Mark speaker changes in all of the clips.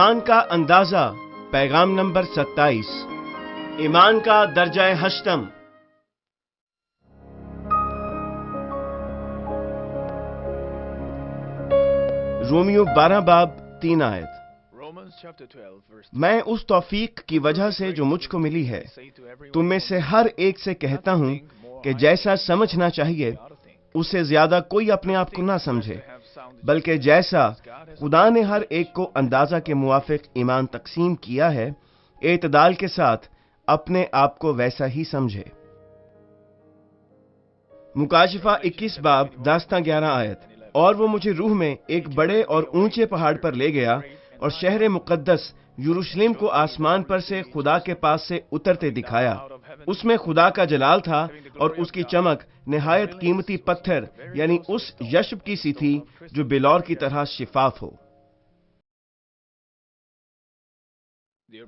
Speaker 1: ایمان کا اندازہ پیغام نمبر 27 ایمان کا درجہ ہشتم رومیو 12 باب 3 آیت میں اس توفیق کی وجہ سے جو مجھ کو ملی ہے تم میں سے ہر ایک سے کہتا ہوں کہ جیسا سمجھنا چاہیے اس سے زیادہ کوئی اپنے آپ کو نہ سمجھے، بلکہ جیسا خدا نے ہر ایک کو اندازہ کے موافق ایمان تقسیم کیا ہے اعتدال کے ساتھ اپنے آپ کو ویسا ہی سمجھے۔ مکاشفہ 21 باب 10-11 آیت۔ اور وہ مجھے روح میں ایک بڑے اور اونچے پہاڑ پر لے گیا اور شہر مقدس یروشلم کو آسمان پر سے خدا کے پاس سے اترتے دکھایا۔ اس میں خدا کا جلال تھا اور اس کی چمک نہایت قیمتی پتھر یعنی اس یشب کی سی تھی جو بلور کی طرح شفاف ہو۔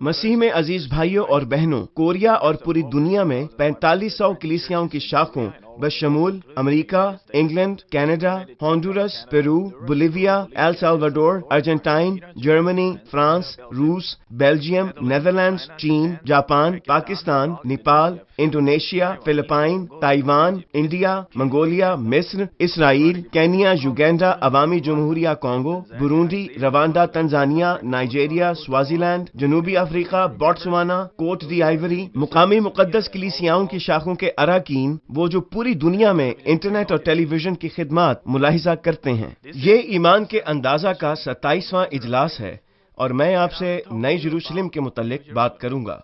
Speaker 1: مسیح میں عزیز بھائیوں اور بہنوں، کوریا اور پوری دنیا میں 4500 کلیسیاؤں کی شاخوں بشمول امریکہ، England, Canada, Honduras, Peru, Bolivia, El Salvador, Argentine, Germany, France, روس، بیلجیم، نیدرلینڈز، چین، Japan, Pakistan, Nepal, Indonesia, Philippines, Taiwan, India, Mongolia, مصر، اسرائیل، کینیا، یوگینڈا، عوامی جمہوریہ Congo, Burundi, Rwanda, Tanzania, Nigeria, Swaziland, جنوبی افریقہ، بوٹسوانا، کوٹ دی آئیوری، مقامی مقدس کلیسیاؤں کی شاخوں کے اراکین، وہ جو پوری دنیا میں انٹرنیٹ اور ٹیلی ویژن کی خدمات ملاحظہ کرتے ہیں۔ یہ ایمان کے اندازہ کا 27واں اجلاس ہے اور میں آپ سے نئی یروشلم کے متعلق بات کروں گا۔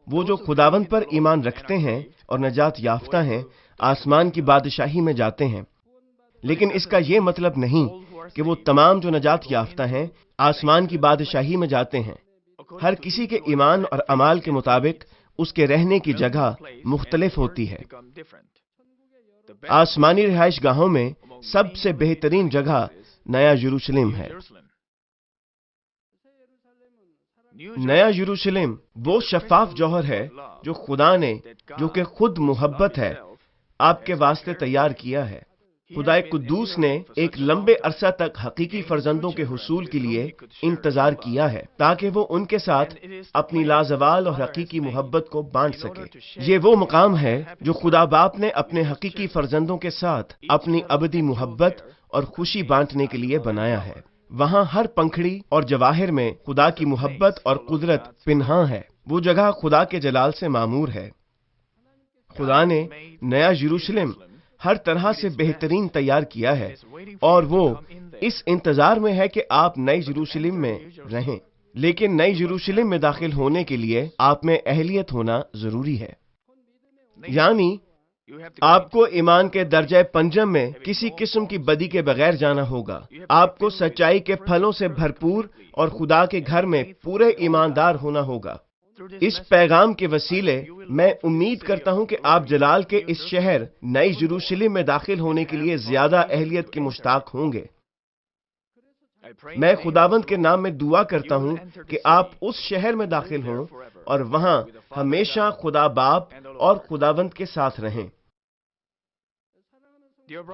Speaker 1: وہ جو خداوند پر ایمان رکھتے ہیں اور نجات یافتہ ہیں آسمان کی بادشاہی میں جاتے ہیں، لیکن اس کا یہ مطلب نہیں کہ وہ تمام جو نجات یافتہ ہیں آسمان کی بادشاہی میں جاتے ہیں۔ ہر کسی کے ایمان اور اعمال کے مطابق اس کے رہنے کی جگہ مختلف ہوتی ہے۔ آسمانی رہائش گاہوں میں سب سے بہترین جگہ نیا یروشلم ہے۔ نیا یروشلم وہ شفاف جوہر ہے جو خدا نے، جو کہ خود محبت ہے، آپ کے واسطے تیار کیا ہے۔ خدا قدوس نے ایک لمبے عرصہ تک حقیقی فرزندوں کے حصول کے لیے انتظار کیا ہے تاکہ وہ ان کے ساتھ اپنی لازوال اور حقیقی محبت کو بانٹ سکے۔ یہ وہ مقام ہے جو خدا باپ نے اپنے حقیقی فرزندوں کے ساتھ اپنی ابدی محبت اور خوشی بانٹنے کے لیے بنایا ہے۔ وہاں ہر پنکھڑی اور جواہر میں خدا کی محبت اور قدرت پنہاں ہے۔ وہ جگہ خدا کے جلال سے معمور ہے۔ خدا نے نیا یروشلم ہر طرح سے بہترین تیار کیا ہے اور وہ اس انتظار میں ہے کہ آپ نئی یروشلم میں رہیں، لیکن نئی یروشلم میں داخل ہونے کے لیے آپ میں اہلیت ہونا ضروری ہے۔ یعنی آپ کو ایمان کے درجہ پنجم میں کسی قسم کی بدی کے بغیر جانا ہوگا۔ آپ کو سچائی کے پھلوں سے بھرپور اور خدا کے گھر میں پورے ایماندار ہونا ہوگا۔ اس پیغام کے وسیلے میں امید کرتا ہوں کہ آپ جلال کے اس شہر نئی یروشلم میں داخل ہونے کے لیے زیادہ اہلیت کے مشتاق ہوں گے۔ میں خداوند کے نام میں دعا کرتا ہوں کہ آپ اس شہر میں داخل ہوں اور وہاں ہمیشہ خدا باپ اور خداوند کے ساتھ رہیں۔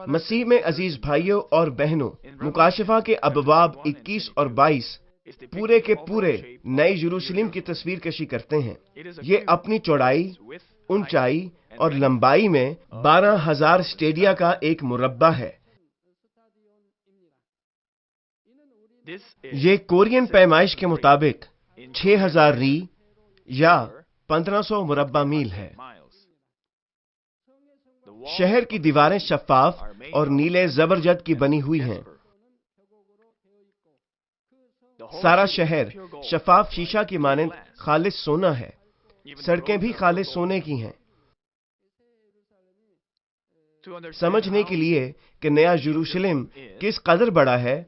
Speaker 1: مسیح میں عزیز بھائیوں اور بہنوں، مکاشفہ کے ابواب 21 اور 22 پورے کے پورے نئی یروشلم کی تصویر کشی کرتے ہیں۔ یہ اپنی چوڑائی، اونچائی اور لمبائی میں 12,000 اسٹیڈیا کا ایک مربع ہے۔ یہ کورین پیمائش کے مطابق 6,000 ری یا 1500 مربع میل ہے۔ شہر کی دیواریں شفاف اور نیلے زبرجد کی بنی ہوئی ہیں۔ سارا شہر شفاف شیشہ کی مانند خالص سونا ہے۔ سڑکیں بھی خالص سونے کی ہیں۔ سمجھنے کے لیے کہ نیا یروشلم کس قدر بڑا ہے،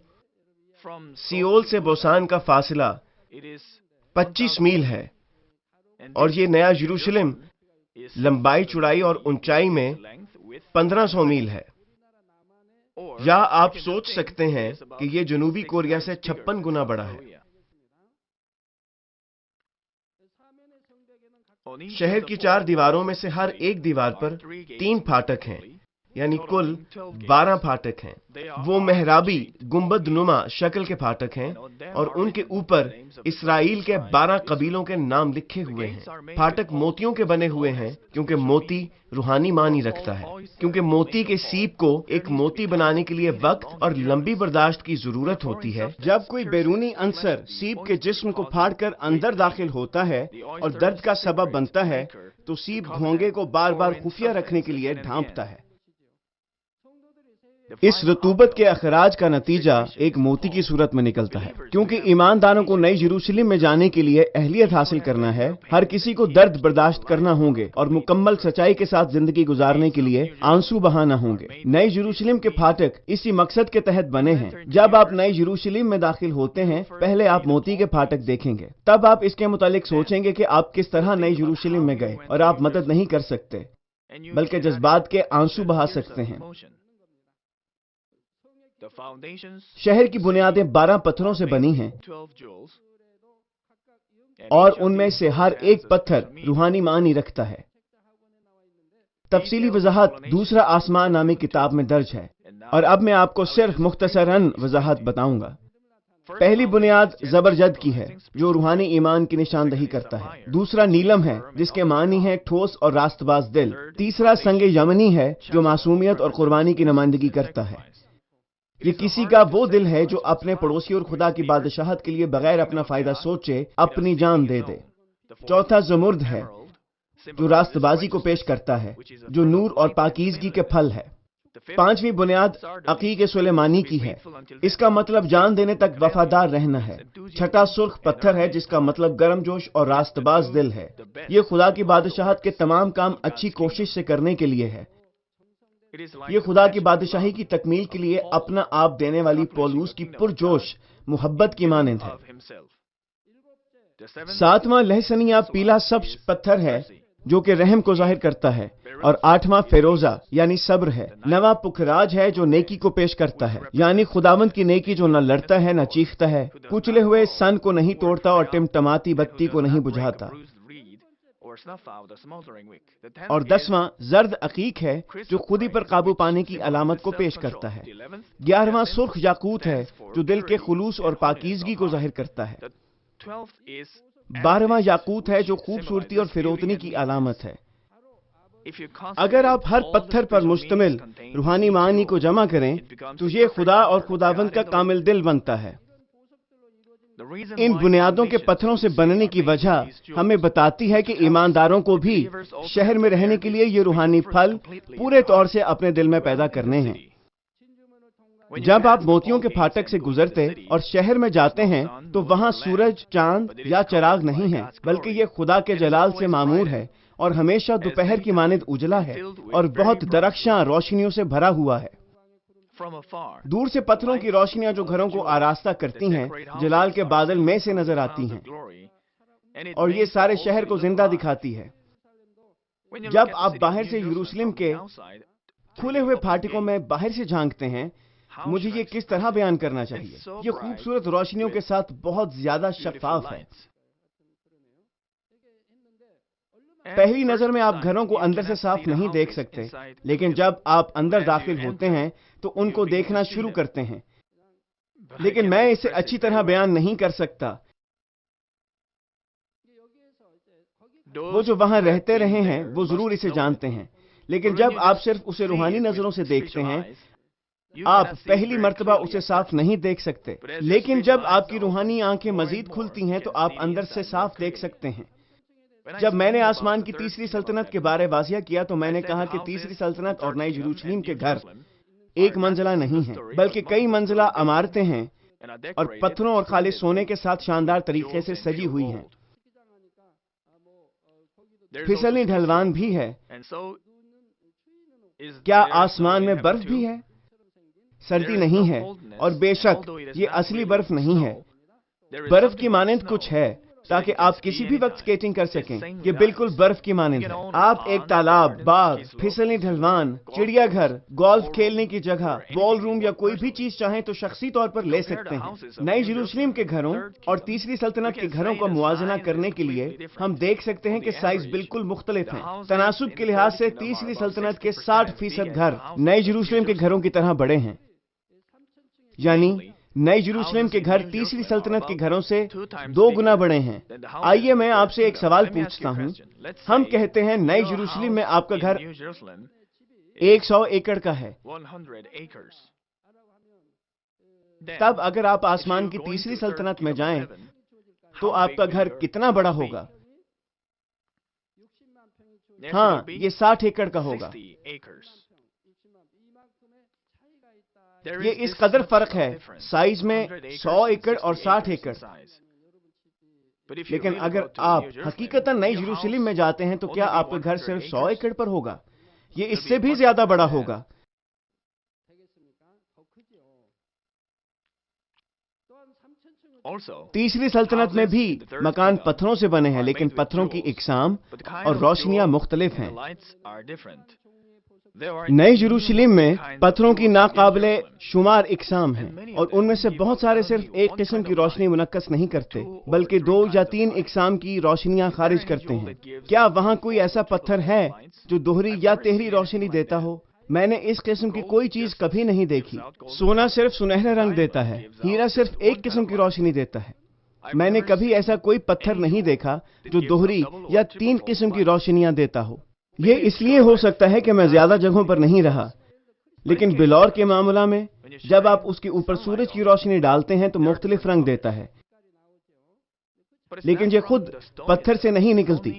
Speaker 1: سیول سے بوسان کا فاصلہ 25 میل ہے اور یہ نیا یروشلم لمبائی، چوڑائی اور اونچائی میں 1500 میل ہے۔ یا آپ سوچ سکتے ہیں کہ یہ جنوبی کوریا سے 56 گنا بڑا ہے۔ شہر کی 4 دیواروں میں سے ہر ایک دیوار پر 3 پھاٹک ہیں۔ یعنی کل 12 پھاٹک ہیں. وہ محرابی گنبد نما شکل کے پھاٹک ہیں اور ان کے اوپر اسرائیل کے 12 قبیلوں کے نام لکھے ہوئے ہیں. پھاٹک موتیوں کے بنے ہوئے ہیں کیونکہ موتی روحانی معنی رکھتا ہے. کیونکہ موتی کے سیپ کو ایک موتی بنانے کے لیے وقت اور لمبی برداشت کی ضرورت ہوتی ہے.
Speaker 2: جب کوئی بیرونی عنصر سیپ کے جسم کو پھاڑ کر اندر داخل ہوتا ہے اور درد کا سبب بنتا ہے تو سیپ گھونگے کو بار بار خفیہ رکھنے کے لیے ڈھانپتا ہے. اس رطوبت کے اخراج کا نتیجہ ایک موتی کی صورت میں نکلتا ہے. کیونکہ ایمانداروں کو نئی یروشلم میں جانے کے لیے اہلیت حاصل کرنا ہے، ہر کسی کو درد برداشت کرنا ہوں گے اور مکمل سچائی کے ساتھ زندگی گزارنے کے لیے آنسو بہانا ہوں گے. نئی یروشلم کے پھاٹک اسی مقصد کے تحت بنے ہیں. جب آپ نئی یروشلم میں داخل ہوتے ہیں پہلے آپ موتی کے پھاٹک دیکھیں گے، تب آپ اس کے متعلق سوچیں گے کہ آپ کس طرح نئی یروشلم میں گئے اور آپ مدد نہیں کر سکتے بلکہ جذبات کے آنسو بہا سکتے ہیں. شہر کی بنیادیں 12 پتھروں سے بنی ہیں اور ان میں سے ہر ایک پتھر روحانی معنی رکھتا ہے. تفصیلی وضاحت دوسرا آسمان نامی کتاب میں درج ہے اور اب میں آپ کو صرف مختصراً وضاحت بتاؤں گا. پہلی بنیاد زبرجد کی ہے جو روحانی ایمان کی نشاندہی کرتا ہے. دوسرا نیلم ہے جس کے معنی ہے ٹھوس اور راست باز دل. تیسرا سنگ یمنی ہے جو معصومیت اور قربانی کی نمائندگی کرتا ہے. یہ کسی کا وہ دل ہے جو اپنے پڑوسی اور خدا کی بادشاہت کے لیے بغیر اپنا فائدہ سوچے اپنی جان دے دے. چوتھا زمرد ہے جو راست بازی کو پیش کرتا ہے جو نور اور پاکیزگی کے پھل ہے. پانچویں بنیاد عقیق سلیمانی کی ہے. اس کا مطلب جان دینے تک وفادار رہنا ہے. چھٹا سرخ پتھر ہے جس کا مطلب گرم جوش اور راست باز دل ہے. یہ خدا کی بادشاہت کے تمام کام اچھی کوشش سے کرنے کے لیے ہے. یہ خدا کی بادشاہی کی تکمیل کے لیے اپنا آپ دینے والی پولوس کی پرجوش محبت کی مانند ہے. ساتواں لہسنیا پیلا سبز پتھر ہے جو کہ رحم کو ظاہر کرتا ہے اور آٹھواں فیروزہ یعنی صبر ہے. نواں پکھراج ہے جو نیکی کو پیش کرتا ہے یعنی خداوند کی نیکی جو نہ لڑتا ہے نہ چیختا ہے، کچلے ہوئے سن کو نہیں توڑتا اور ٹمٹماتی بتی کو نہیں بجھاتا. اور 10واں زرد عقیق ہے جو خودی پر قابو پانے کی علامت کو پیش کرتا ہے. 11واں سرخ یاقوت ہے جو دل کے خلوص اور پاکیزگی کو ظاہر کرتا ہے. 12واں یاقوت ہے جو خوبصورتی اور فروتنی کی علامت ہے. اگر آپ ہر پتھر پر مشتمل روحانی معنی کو جمع کریں تو یہ خدا اور خداوند کا کامل دل بنتا ہے. ان بنیادوں کے پتھروں سے بننے کی وجہ ہمیں بتاتی ہے کہ ایمانداروں کو بھی شہر میں رہنے کے لیے یہ روحانی پھل پورے طور سے اپنے دل میں پیدا کرنے ہیں. جب آپ موتیوں کے پھاٹک سے گزرتے اور شہر میں جاتے ہیں تو وہاں سورج، چاند یا چراغ نہیں ہے بلکہ یہ خدا کے جلال سے معمور ہے اور ہمیشہ دوپہر کی مانند اجلا ہے اور بہت درخشاں روشنیوں سے بھرا ہوا ہے. دور سے پتھروں کی روشنیاں جو گھروں کو آراستہ کرتی ہیں جلال کے بادل میں سے نظر آتی ہیں اور یہ سارے شہر کو زندہ دکھاتی ہے. جب آپ باہر سے یروشلم کے کھلے ہوئے پھاٹکوں میں باہر سے جھانکتے ہیں، مجھے یہ کس طرح بیان کرنا چاہیے، یہ خوبصورت روشنیوں کے ساتھ بہت زیادہ شفاف ہے. پہلی نظر میں آپ گھروں کو اندر سے صاف نہیں دیکھ سکتے، لیکن جب آپ اندر داخل ہوتے ہیں تو ان کو دیکھنا شروع کرتے ہیں. لیکن میں اسے اچھی طرح بیان نہیں کر سکتا. وہ جو وہاں رہتے رہے ہیں وہ ضرور اسے جانتے ہیں، لیکن جب آپ صرف اسے روحانی نظروں سے دیکھتے ہیں آپ پہلی مرتبہ اسے صاف نہیں دیکھ سکتے. لیکن جب آپ کی روحانی آنکھیں مزید کھلتی ہیں تو آپ اندر سے صاف دیکھ سکتے ہیں. جب میں نے آسمان کی تیسری سلطنت کے بارے واضح کیا تو میں نے کہا کہ تیسری سلطنت اور نئی یروشلم کے گھر ایک منزلہ نہیں ہیں بلکہ کئی منزلہ عمارتیں ہیں اور پتھروں اور خالص سونے کے ساتھ شاندار طریقے سے سجی ہوئی ہیں. پھسلنی ڈھلوان بھی ہے. کیا آسمان میں برف بھی ہے؟ سردی نہیں ہے اور بے شک یہ اصلی برف نہیں ہے. برف کی مانند کچھ ہے تاکہ آپ کسی بھی وقت سکیٹنگ کر سکیں. یہ بالکل برف کی مانند ہے. آپ ایک تالاب، باغ، پھسلنی ڈھلوان، چڑیا گھر، گولف کھیلنے کی جگہ، بال روم یا کوئی بھی چیز چاہیں تو شخصی طور پر لے سکتے ہیں. نئی یروشلم کے گھروں اور تیسری سلطنت کے گھروں کا موازنہ کرنے کے لیے ہم دیکھ سکتے ہیں کہ سائز بالکل مختلف ہیں. تناسب کے لحاظ سے تیسری سلطنت کے 60% گھر نئی یروشلم کے گھروں کی طرح بڑے ہیں. یعنی نئی یروشلم کے گھر تیسری سلطنت کے گھروں سے 2 گنا بڑے ہیں. آئیے میں آپ سے ایک سوال پوچھتا ہوں. ہم کہتے ہیں نئی یروشلم میں آپ کا گھر 100 ایکڑ کا ہے. تب اگر آپ آسمان کی تیسری سلطنت میں جائیں تو آپ کا گھر کتنا بڑا ہوگا؟ ہاں، یہ 60 ایکڑ کا ہوگا. یہ اس قدر فرق ہے سائز میں 100 ایکڑ اور 60 ایکڑ. لیکن اگر آپ حقیقتاً نئی یروشلم میں جاتے ہیں تو کیا آپ کا گھر صرف 100 ایکڑ پر ہوگا؟ یہ اس سے بھی زیادہ بڑا ہوگا. تیسری سلطنت میں بھی مکان پتھروں سے بنے ہیں، لیکن پتھروں کی اقسام اور روشنیاں مختلف ہیں. نئی یروشلم میں پتھروں کی ناقابل شمار اقسام ہیں، اور ان میں سے بہت سارے صرف ایک قسم کی روشنی منعکس نہیں کرتے بلکہ 2 یا 3 اقسام کی روشنیاں خارج کرتے ہیں. کیا وہاں کوئی ایسا پتھر ہے جو دوہری یا تیہری روشنی دیتا ہو؟ میں نے اس قسم کی کوئی چیز کبھی نہیں دیکھی. سونا صرف سنہرا رنگ دیتا ہے، ہیرا صرف ایک قسم کی روشنی دیتا ہے. میں نے کبھی ایسا کوئی پتھر نہیں دیکھا جو دوہری یا 3 قسم کی روشنیاں دیتا ہو. یہ اس لیے ہو سکتا ہے کہ میں زیادہ جگہوں پر نہیں رہا، لیکن بلور کے معاملہ میں جب آپ اس کے اوپر سورج کی روشنی ڈالتے ہیں تو مختلف رنگ دیتا ہے. لیکن یہ خود پتھر سے نہیں نکلتی،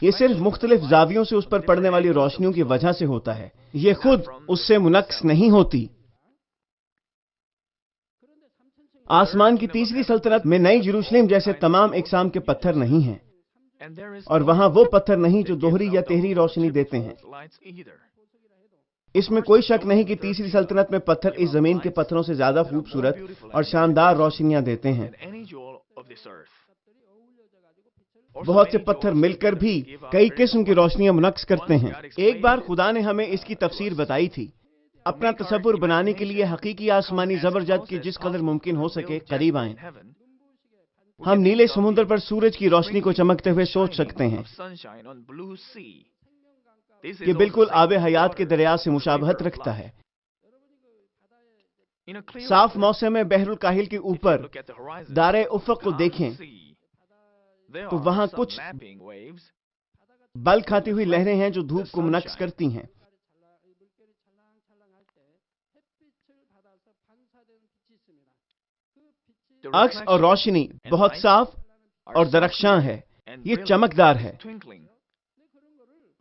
Speaker 2: یہ صرف مختلف زاویوں سے اس پر پڑنے والی روشنیوں کی وجہ سے ہوتا ہے. یہ خود اس سے منعکس نہیں ہوتی. آسمان کی تیسری سلطنت میں نئی یروشلم جیسے تمام اقسام کے پتھر نہیں ہیں، اور وہاں وہ پتھر نہیں جو دوہری یا تیہری روشنی دیتے ہیں. اس میں کوئی شک نہیں کہ تیسری سلطنت میں پتھر اس زمین کے پتھروں سے زیادہ خوبصورت اور شاندار روشنیاں دیتے ہیں. بہت سے پتھر مل کر بھی کئی قسم کی روشنیاں منعکس کرتے ہیں. ایک بار خدا نے ہمیں اس کی تفسیر بتائی تھی. اپنا تصور بنانے کے لیے حقیقی آسمانی زبرجد کی جس قدر ممکن ہو سکے قریب آئیں. ہم نیلے سمندر پر سورج کی روشنی کو چمکتے ہوئے سوچ سکتے ہیں. یہ بالکل آب حیات کے دریا سے مشابہت رکھتا ہے. صاف موسم میں بحر الکاہل کے اوپر دائرۂ افق کو دیکھیں تو وہاں کچھ بل کھاتی ہوئی لہریں ہیں جو دھوپ کو منعکس کرتی ہیں. عکس اور روشنی بہت صاف اور درخشاں ہے، یہ چمکدار ہے.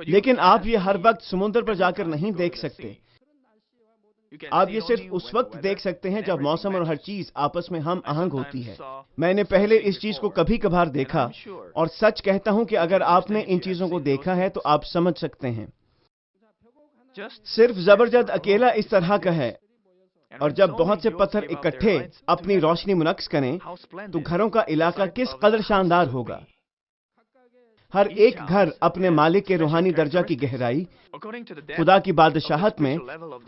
Speaker 2: لیکن آپ یہ ہر وقت سمندر پر جا کر نہیں دیکھ سکتے. آپ یہ صرف اس وقت دیکھ سکتے ہیں جب موسم اور ہر چیز آپس میں ہم آہنگ ہوتی ہے. میں نے پہلے اس چیز کو کبھی کبھار دیکھا، اور سچ کہتا ہوں کہ اگر آپ نے ان چیزوں کو دیکھا ہے تو آپ سمجھ سکتے ہیں. صرف زبرجد اکیلا اس طرح کا ہے، اور جب بہت سے پتھر اکٹھے اپنی روشنی منعکس کریں تو گھروں کا علاقہ کس قدر شاندار ہوگا. ہر ایک گھر اپنے مالک کے روحانی درجہ کی گہرائی، خدا کی بادشاہت میں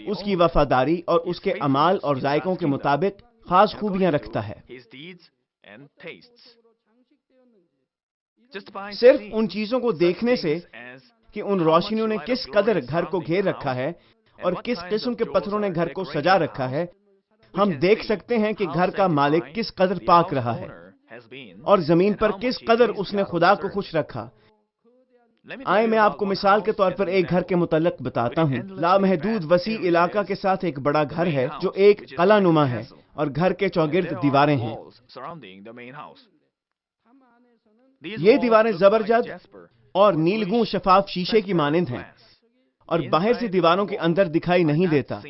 Speaker 2: اس کی وفاداری اور اس کے اعمال اور ذائقوں کے مطابق خاص خوبیاں رکھتا ہے. صرف ان چیزوں کو دیکھنے سے کہ ان روشنیوں نے کس قدر گھر کو گھیر رکھا ہے اور کس قسم کے پتھروں نے گھر کو سجا رکھا ہے، ہم دیکھ سکتے ہیں کہ گھر کا مالک کس قدر پاک رہا ہے اور زمین پر کس قدر اس نے خدا کو خوش رکھا. آئے میں آپ کو مثال کے طور پر ایک گھر کے متعلق بتاتا ہوں. لامحدود وسیع علاقہ کے ساتھ ایک بڑا گھر ہے جو ایک قلعہ نما ہے، اور گھر کے چوگرد دیواریں ہیں. یہ دیواریں زبرجد اور نیلگوں شفاف شیشے کی مانند ہیں، اور باہر سے دیواروں کے اندر دکھائی نہیں دیتا،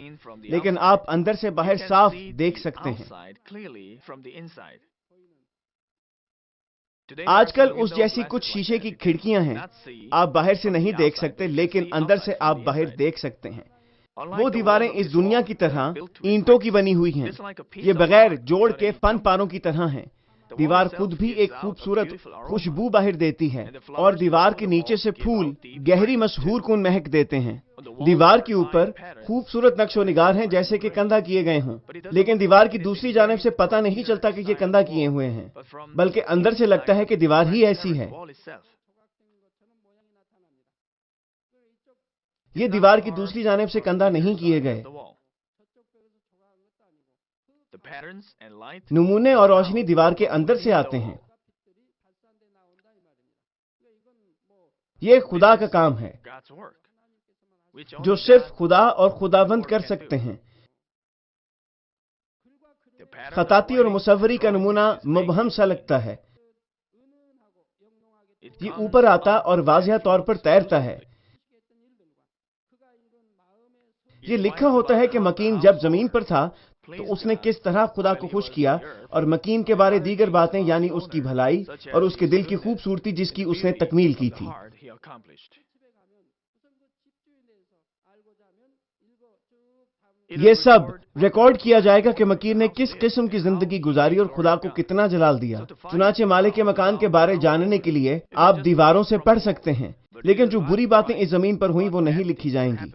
Speaker 2: لیکن آپ اندر سے باہر صاف دیکھ سکتے ہیں. آج کل اس جیسی کچھ شیشے کی کھڑکیاں ہیں، آپ باہر سے نہیں دیکھ سکتے لیکن اندر سے آپ باہر دیکھ سکتے ہیں. وہ دیواریں اس دنیا کی طرح اینٹوں کی بنی ہوئی ہیں. یہ بغیر جوڑ کے فن پاروں کی طرح ہیں. دیوار خود بھی ایک خوبصورت خوشبو باہر دیتی ہے اور دیوار کے نیچے سے پھول گہری مسحور کن مہک دیتے ہیں۔ دیوار کے اوپر خوبصورت نقش و نگار ہیں جیسے کہ کندہ کیے گئے ہوں، لیکن دیوار کی دوسری جانب سے پتہ نہیں چلتا کہ یہ کندہ کیے ہوئے ہیں، بلکہ اندر سے لگتا ہے کہ دیوار ہی ایسی ہے۔ یہ دیوار کی دوسری جانب سے کندہ نہیں کیے گئے۔ نمونے اور روشنی دیوار کے اندر سے آتے ہیں۔ یہ خدا کا کام ہے جو صرف خدا اور خداوند کر سکتے ہیں۔ خطاطی اور مصوری کا نمونہ مبہم سا لگتا ہے۔ یہ اوپر آتا اور واضح طور پر تیرتا ہے۔ یہ لکھا ہوتا ہے کہ مکین جب زمین پر تھا تو اس نے کس طرح خدا کو خوش کیا، اور مکین کے بارے دیگر باتیں یعنی اس کی بھلائی اور اس کے دل کی خوبصورتی جس کی اس نے تکمیل کی تھی۔ یہ سب ریکارڈ کیا جائے گا کہ مکین نے کس قسم کی زندگی گزاری اور خدا کو کتنا جلال دیا۔ چنانچہ مالک مکان کے بارے جاننے کے لیے آپ دیواروں سے پڑھ سکتے ہیں، لیکن جو بری باتیں اس زمین پر ہوئیں وہ نہیں لکھی جائیں گی۔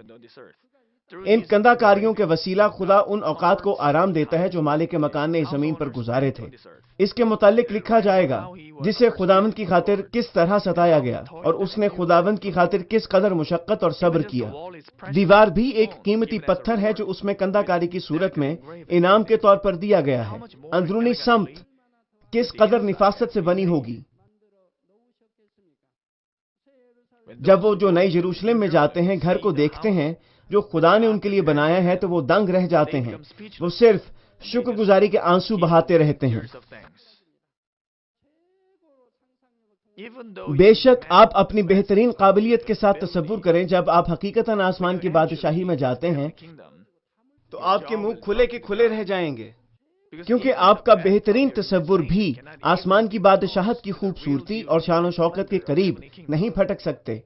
Speaker 2: ان کندہ کاریوں کے وسیلہ خدا ان اوقات کو آرام دیتا ہے جو مالک مکان نے اس زمین پر گزارے تھے۔ اس کے متعلق لکھا جائے گا جسے خداوند کی خاطر کس طرح ستایا گیا اور اس نے خداوند کی خاطر کس قدر مشقت اور صبر کیا۔ دیوار بھی ایک قیمتی پتھر ہے جو اس میں کندہ کاری کی صورت میں انعام کے طور پر دیا گیا ہے۔ اندرونی سمت کس قدر نفاست سے بنی ہوگی۔ جب وہ جو نئی یروشلم میں جاتے ہیں گھر کو دیکھتے ہیں جو خدا نے ان کے لیے بنایا ہے تو وہ دنگ رہ جاتے ہیں، وہ صرف شکر گزاری کے آنسو بہاتے رہتے ہیں۔ بے شک آپ اپنی بہترین قابلیت کے ساتھ تصور کریں، جب آپ حقیقتاً آسمان کی بادشاہی میں جاتے ہیں تو آپ کے منہ کھلے کے کھلے رہ جائیں گے، کیونکہ آپ کا بہترین تصور بھی آسمان کی بادشاہت کی خوبصورتی اور شان و شوکت کے قریب نہیں پھٹک سکتے۔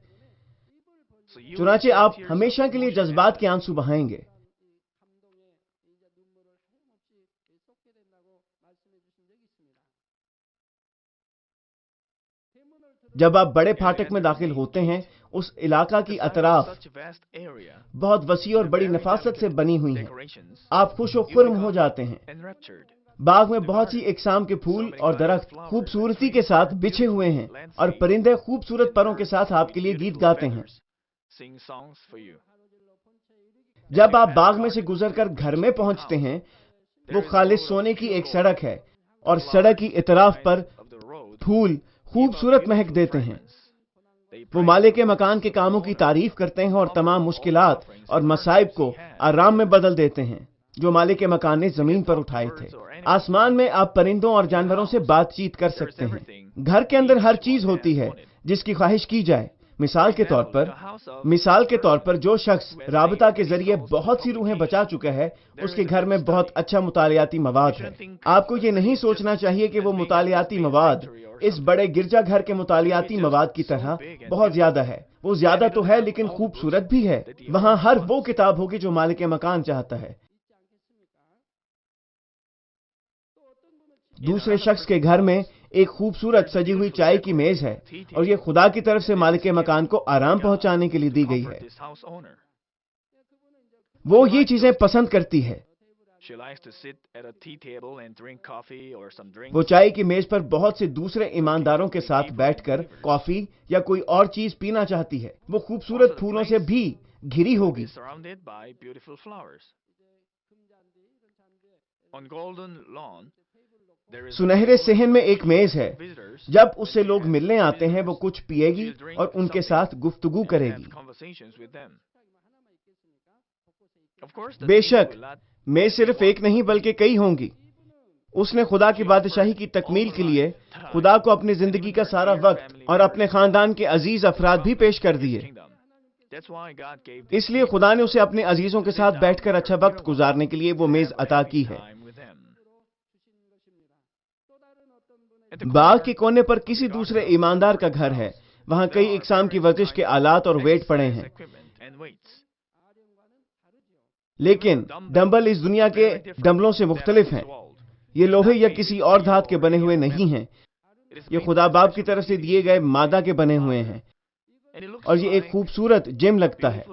Speaker 2: چنانچہ آپ ہمیشہ کے لیے جذبات کے آنسو بہائیں گے۔ جب آپ بڑے پھاٹک میں داخل ہوتے ہیں، اس علاقہ کی اطراف بہت وسیع اور بڑی نفاست سے بنی ہوئی ہیں۔ آپ خوش و خرم ہو جاتے ہیں۔ باغ میں بہت سی اقسام کے پھول اور درخت خوبصورتی کے ساتھ بچھے ہوئے ہیں، اور پرندے خوبصورت پروں کے ساتھ آپ کے لیے گیت گاتے ہیں۔ جب آپ باغ میں سے گزر کر گھر میں پہنچتے ہیں، وہ خالص سونے کی ایک سڑک ہے، اور سڑک کی اطراف پر پھول خوبصورت مہک دیتے ہیں۔ وہ مالک مکان کے کاموں کی تعریف کرتے ہیں اور تمام مشکلات اور مصائب کو آرام میں بدل دیتے ہیں جو مالک مکان نے زمین پر اٹھائے تھے۔ آسمان میں آپ پرندوں اور جانوروں سے بات چیت کر سکتے ہیں۔ گھر کے اندر ہر چیز ہوتی ہے جس کی خواہش کی جائے۔ مثال کے طور پر جو شخص رابطہ کے ذریعے بہت سی روحیں بچا چکا ہے، اس کے گھر میں بہت اچھا مطالعاتی مواد ہے۔ آپ کو یہ نہیں سوچنا چاہیے کہ وہ مطالعاتی مواد اس بڑے گرجا گھر کے مطالعاتی مواد کی طرح بہت زیادہ ہے۔ وہ زیادہ تو ہے لیکن خوبصورت بھی ہے۔ وہاں ہر وہ کتاب ہوگی جو مالک مکان چاہتا ہے۔ دوسرے شخص کے گھر میں ایک خوبصورت سجی ہوئی چائے کی میز ہے، اور یہ خدا کی طرف سے مالک مکان کو آرام پہنچانے کے لیے دی گئی ہے۔ وہ یہ چیزیں پسند کرتی ہے۔ وہ چائے کی میز پر بہت سے دوسرے ایمانداروں کے ساتھ بیٹھ کر کافی یا کوئی اور چیز پینا چاہتی ہے۔ وہ خوبصورت پھولوں سے بھی گھری ہوگی۔ سنہرے صحن میں ایک میز ہے۔ جب اس سے لوگ ملنے آتے ہیں وہ کچھ پیے گی اور ان کے ساتھ گفتگو کرے گی۔ بے شک میز صرف ایک نہیں بلکہ کئی ہوں گی۔ اس نے خدا کی بادشاہی کی تکمیل کے لیے خدا کو اپنی زندگی کا سارا وقت اور اپنے خاندان کے عزیز افراد بھی پیش کر دیے۔ اس لیے خدا نے اسے اپنے عزیزوں کے ساتھ بیٹھ کر اچھا وقت گزارنے کے لیے وہ میز عطا کی ہے۔ باغ کے کونے پر کسی دوسرے ایماندار کا گھر ہے۔ وہاں کئی اقسام کی ورزش کے آلات اور ویٹ پڑے ہیں، لیکن ڈمبل اس دنیا کے ڈمبلوں سے مختلف ہیں۔ یہ لوہے یا کسی اور دھات کے بنے ہوئے نہیں ہیں، یہ خدا باپ کی طرف سے دیے گئے مادہ کے بنے ہوئے ہیں، اور یہ ایک خوبصورت جیم لگتا ہے۔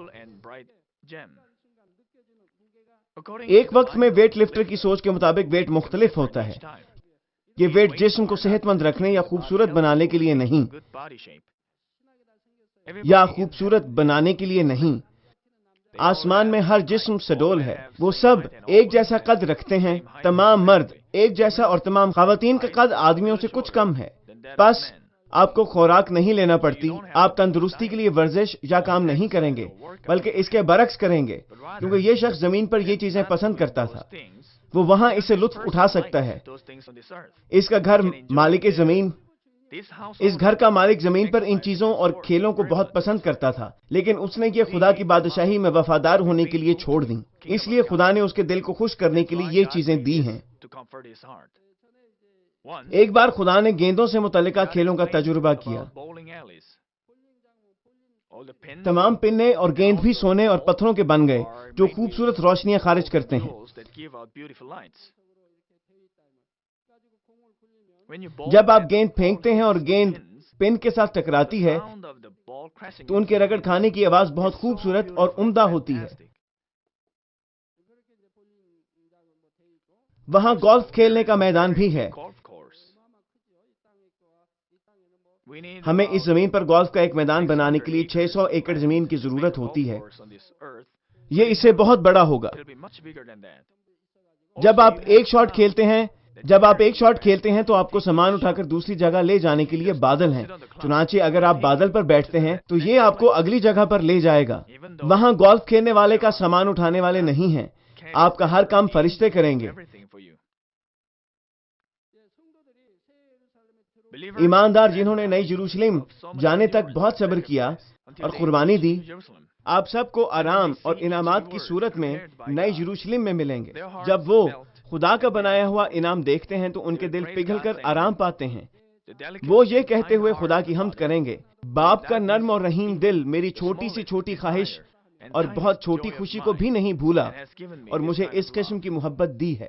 Speaker 2: ایک وقت میں ویٹ لفٹر کی سوچ کے مطابق ویٹ مختلف ہوتا ہے۔ یہ ویٹ جسم کو صحت مند رکھنے یا خوبصورت بنانے کے لیے نہیں، یا خوبصورت بنانے کے لیے نہیں۔ آسمان میں ہر جسم سڈول ہے، وہ سب ایک جیسا قد رکھتے ہیں، تمام مرد ایک جیسا اور تمام خواتین کا قد آدمیوں سے کچھ کم ہے۔ بس آپ کو خوراک نہیں لینا پڑتی، آپ تندرستی کے لیے ورزش یا کام نہیں کریں گے، بلکہ اس کے برعکس کریں گے، کیونکہ یہ شخص زمین پر یہ چیزیں پسند کرتا تھا، وہ وہاں اسے لطف اٹھا سکتا ہے۔ اس کا گھر مالک زمین، اس گھر کا مالک زمین پر ان چیزوں اور کھیلوں کو بہت پسند کرتا تھا، لیکن اس نے یہ خدا کی بادشاہی میں وفادار ہونے کے لیے چھوڑ دیں، اس لیے خدا نے اس کے دل کو خوش کرنے کے لیے یہ چیزیں دی ہیں۔ ایک بار خدا نے گیندوں سے متعلقہ کھیلوں کا تجربہ کیا۔ تمام پنے اور گیند بھی سونے اور پتھروں کے بن گئے جو خوبصورت روشنیاں خارج کرتے ہیں۔ جب آپ گیند پھینکتے ہیں اور گیند پن کے ساتھ ٹکراتی ہے تو ان کے رگڑ کھانے کی آواز بہت خوبصورت اور عمدہ ہوتی ہے۔ وہاں گولف کھیلنے کا میدان بھی ہے۔ ہمیں اس زمین پر گولف کا ایک میدان بنانے کے لیے 600 ایکڑ زمین کی ضرورت ہوتی ہے۔ یہ اس سے بہت بڑا ہوگا۔ جب آپ ایک شاٹ کھیلتے ہیں تو آپ کو سامان اٹھا کر دوسری جگہ لے جانے کے لیے بادل ہیں، چنانچہ اگر آپ بادل پر بیٹھتے ہیں تو یہ آپ کو اگلی جگہ پر لے جائے گا۔ وہاں گولف کھیلنے والے کا سامان اٹھانے والے نہیں ہیں، آپ کا ہر کام فرشتے کریں گے۔ ایماندار جنہوں نے نئی یروشلم جانے تک بہت صبر کیا اور قربانی دی، آپ سب کو آرام اور انعامات کی صورت میں نئی یروشلم میں ملیں گے۔ جب وہ خدا کا بنایا ہوا انعام دیکھتے ہیں تو ان کے دل پگھل کر آرام پاتے ہیں۔ وہ یہ کہتے ہوئے خدا کی حمد کریں گے، باپ کا نرم اور رحیم دل میری چھوٹی سی چھوٹی خواہش اور بہت چھوٹی خوشی کو بھی نہیں بھولا اور مجھے اس قسم کی محبت دی ہے۔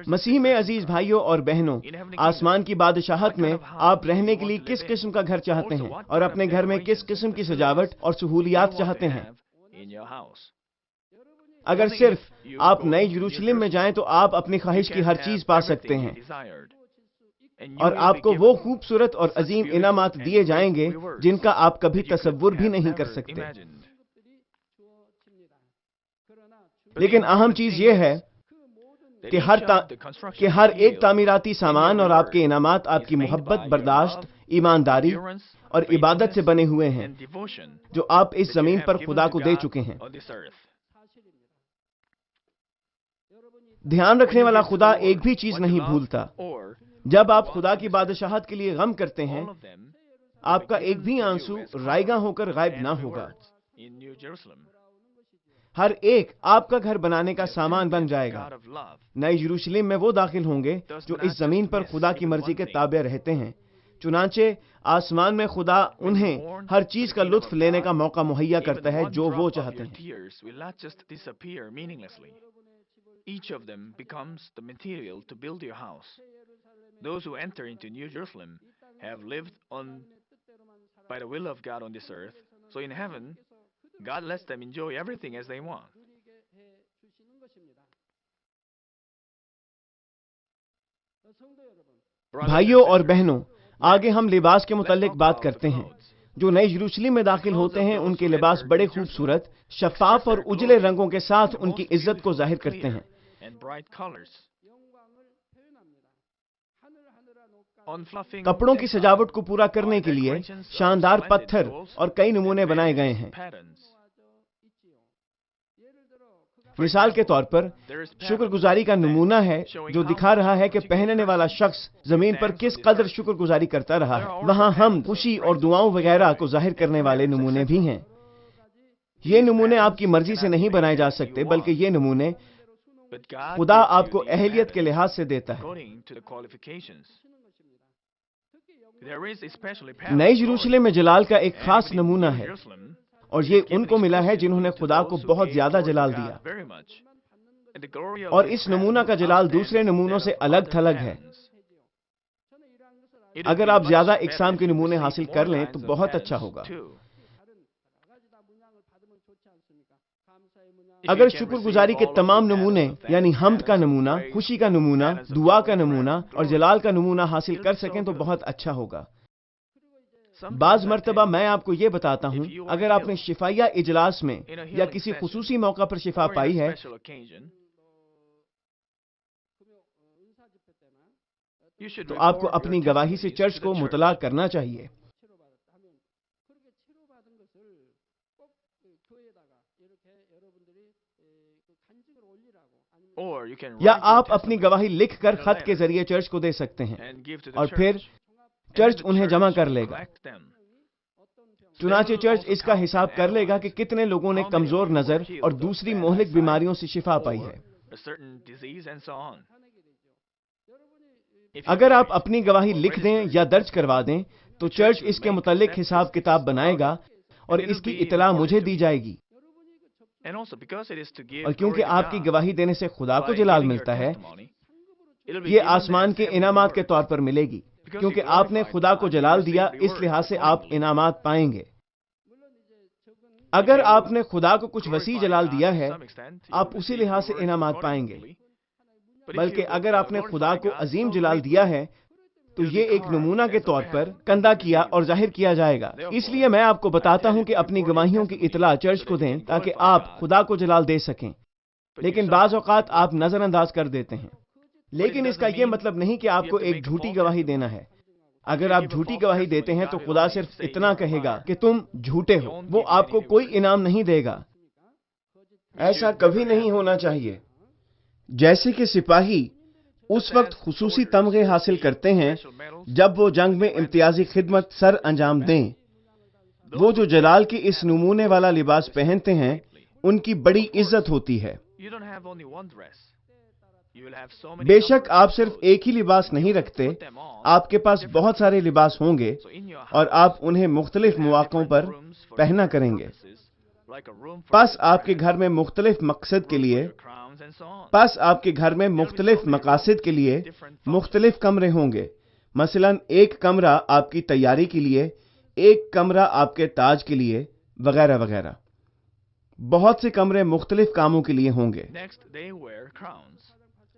Speaker 2: مسیح میں عزیز بھائیوں اور بہنوں، آسمان کی بادشاہت میں آپ رہنے کے لیے کس قسم کا گھر چاہتے ہیں اور اپنے گھر میں کس قسم کی سجاوٹ اور سہولیات چاہتے ہیں؟ اگر صرف آپ نئی یروشلم میں جائیں تو آپ اپنی خواہش کی ہر چیز پا سکتے ہیں، اور آپ کو وہ خوبصورت اور عظیم انعامات دیے جائیں گے جن کا آپ کبھی تصور بھی نہیں کر سکتے۔ لیکن اہم چیز یہ ہے کہ ہر ایک تعمیراتی سامان اور آپ کے انعامات آپ کی محبت، برداشت، ایمانداری اور عبادت سے بنے ہوئے ہیں جو آپ اس زمین پر خدا کو دے چکے ہیں۔ دھیان رکھنے والا خدا ایک بھی چیز نہیں بھولتا۔ جب آپ خدا کی بادشاہت کے لیے غم کرتے ہیں، آپ کا ایک بھی آنسو رائیگاں ہو کر غائب نہ ہوگا۔ ہر ایک آپ کا گھر بنانے کا سامان بن جائے گا۔ نئی یروشلم میں وہ داخل ہوں گے جو اس زمین پر خدا کی مرضی کے تابع رہتے ہیں، چنانچہ آسمان میں خدا انہیں ہر چیز کا لطف لینے کا موقع مہیا کرتا ہے جو وہ چاہتے ہیں۔
Speaker 3: Each of them becomes the material to build your house. Those who enter into New Jerusalem have lived by the will of God on this earth. So in heaven, God lets them enjoy everything as they want.
Speaker 2: بھائیوں اور بہنوں، آگے ہم لباس کے متعلق بات کرتے ہیں۔ جو نئی یروشلم میں داخل ہوتے ہیں ان کے لباس بڑے خوبصورت، شفاف اور اجلے رنگوں کے ساتھ ان کی عزت کو ظاہر کرتے ہیں۔ کپڑوں کی سجاوٹ کو پورا کرنے کے لیے شاندار پتھر اور کئی نمونے بنائے گئے ہیں۔ مثال کے طور پر شکر گزاری کا نمونہ ہے جو دکھا رہا ہے کہ پہننے والا شخص زمین پر کس قدر شکر گزاری کرتا رہا ہے۔ وہاں ہم خوشی اور دعاؤں وغیرہ کو ظاہر کرنے والے نمونے بھی ہیں۔ یہ نمونے آپ کی مرضی سے نہیں بنائے جا سکتے، بلکہ یہ نمونے خدا آپ کو اہلیت کے لحاظ سے دیتا ہے۔ نئی یروشلم میں جلال کا ایک خاص نمونہ ہے، اور یہ ان کو ملا ہے جنہوں نے خدا کو بہت زیادہ جلال دیا۔ اور اس نمونہ کا جلال دوسرے نمونوں سے الگ تھلگ ہے۔ اگر آپ زیادہ اقسام کے نمونے حاصل کر لیں تو بہت اچھا ہوگا۔ اگر شکر گزاری کے تمام نمونے یعنی حمد کا نمونہ، خوشی کا نمونہ، دعا کا نمونہ اور جلال کا نمونہ حاصل کر سکیں تو بہت اچھا ہوگا۔ بعض مرتبہ میں آپ کو یہ بتاتا ہوں، اگر آپ نے شفائیہ اجلاس میں یا کسی خصوصی موقع پر شفا پائی ہے تو آپ کو اپنی گواہی سے چرچ کو مطلع کرنا چاہیے۔ یا آپ اپنی گواہی لکھ کر خط کے ذریعے چرچ کو دے سکتے ہیں اور پھر چرچ انہیں جمع کر لے گا۔ چنانچہ چرچ اس کا حساب کر لے گا کہ کتنے لوگوں نے کمزور نظر اور دوسری مہلک بیماریوں سے شفا پائی ہے۔ اگر آپ اپنی گواہی لکھ دیں یا درج کروا دیں تو چرچ اس کے متعلق حساب کتاب بنائے گا اور اس کی اطلاع مجھے دی جائے گی۔ اور کیونکہ آپ کی گواہی دینے سے خدا کو جلال ملتا ہے، یہ آسمان کے انعامات کے طور پر ملے گی۔ کیونکہ آپ نے خدا کو جلال دیا، اس لحاظ سے آپ انعامات پائیں گے۔ اگر آپ نے خدا کو کچھ وسیع جلال دیا ہے، آپ اسی لحاظ سے انعامات پائیں گے۔ بلکہ اگر آپ نے خدا کو عظیم جلال دیا ہے تو یہ ایک نمونہ کے طور پر کندہ کیا اور ظاہر کیا جائے گا۔ اس لیے میں آپ کو بتاتا ہوں کہ اپنی گواہیوں کی اطلاع چرچ کو دیں تاکہ آپ خدا کو جلال دے سکیں، لیکن بعض اوقات آپ نظر انداز کر دیتے ہیں۔ لیکن اس کا یہ مطلب نہیں کہ آپ کو ایک جھوٹی گواہی دینا ہے۔ اگر آپ جھوٹی گواہی دیتے ہیں تو خدا صرف اتنا کہے گا کہ تم جھوٹے ہو، وہ آپ کو کوئی انعام نہیں دے گا۔
Speaker 1: ایسا کبھی نہیں ہونا چاہیے۔ جیسے کہ سپاہی اس وقت خصوصی تمغے حاصل کرتے ہیں جب وہ جنگ میں امتیازی خدمت سر انجام دیں۔ وہ جو جلال کے اس نمونے والا لباس پہنتے ہیں ان کی بڑی عزت ہوتی ہے۔ بے شک آپ صرف ایک ہی لباس نہیں رکھتے، آپ کے پاس بہت سارے لباس ہوں گے اور آپ انہیں مختلف مواقعوں پر پہنا کریں گے۔ پس آپ کے گھر میں مختلف مقصد کے لیے مختلف کمرے ہوں گے۔ مثلا ایک کمرہ آپ کی تیاری کے لیے، ایک کمرہ آپ کے تاج کے لیے، وغیرہ وغیرہ۔ بہت سے کمرے مختلف کاموں کے لیے ہوں گے۔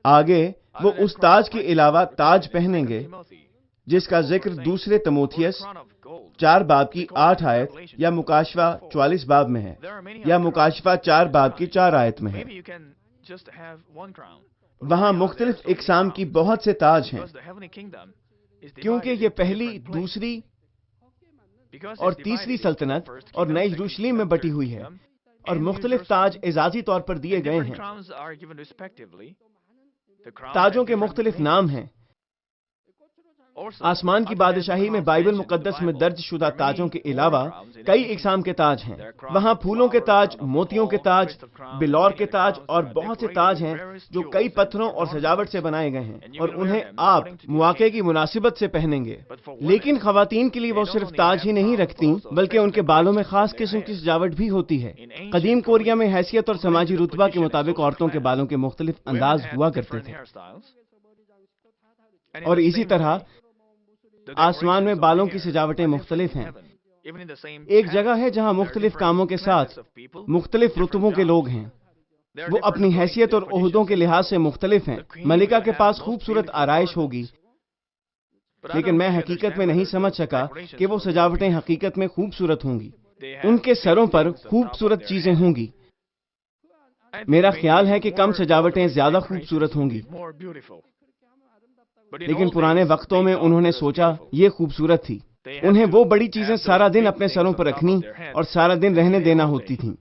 Speaker 1: آگے وہ اس تاج کے علاوہ تاج پہنیں گے جس کا ذکر دوسرے تموتھیوس 4 باب کی 8 آیت یا مکاشفہ 44 باب میں ہے، یا مکاشفہ 4 باب کی 4 آیت میں ہے۔ وہاں مختلف اقسام کی بہت سے تاج ہیں، کیونکہ یہ پہلی، دوسری اور تیسری سلطنت اور نئی یروشلم میں بٹی ہوئی ہے، اور مختلف تاج اعزازی طور پر دیے گئے ہیں۔ تاجوں کے مختلف نام ہیں۔ آسمان کی بادشاہی میں بائبل مقدس میں درج شدہ تاجوں کے علاوہ کئی اقسام کے تاج ہیں۔ وہاں پھولوں کے تاج، موتیوں کے تاج، بلور کے تاج اور بہت سے تاج ہیں جو کئی پتھروں اور سجاوٹ سے بنائے گئے ہیں، اور انہیں آپ مواقع کی مناسبت سے پہنیں گے۔ لیکن خواتین کے لیے وہ صرف تاج ہی نہیں رکھتی بلکہ ان کے بالوں میں خاص قسم کی سجاوٹ بھی ہوتی ہے۔ قدیم کوریا میں حیثیت اور سماجی رتبہ کے مطابق عورتوں کے بالوں کے مختلف انداز ہوا کرتے تھے، اور اسی طرح آسمان میں بالوں کی سجاوٹیں مختلف ہیں۔ ایک جگہ ہے جہاں مختلف کاموں کے ساتھ مختلف رتبوں کے لوگ ہیں۔ وہ اپنی حیثیت اور عہدوں کے لحاظ سے مختلف ہیں۔ ملکہ کے پاس خوبصورت آرائش ہوگی، لیکن میں حقیقت میں نہیں سمجھ سکا کہ وہ سجاوٹیں حقیقت میں خوبصورت ہوں گی۔ ان کے سروں پر خوبصورت چیزیں ہوں گی۔ میرا خیال ہے کہ کم سجاوٹیں زیادہ خوبصورت ہوں گی، لیکن پرانے وقتوں میں انہوں نے سوچا یہ خوبصورت تھی۔ انہیں وہ بڑی چیزیں سارا دن اپنے سروں پر رکھنی اور سارا دن رہنے دینا ہوتی تھیں۔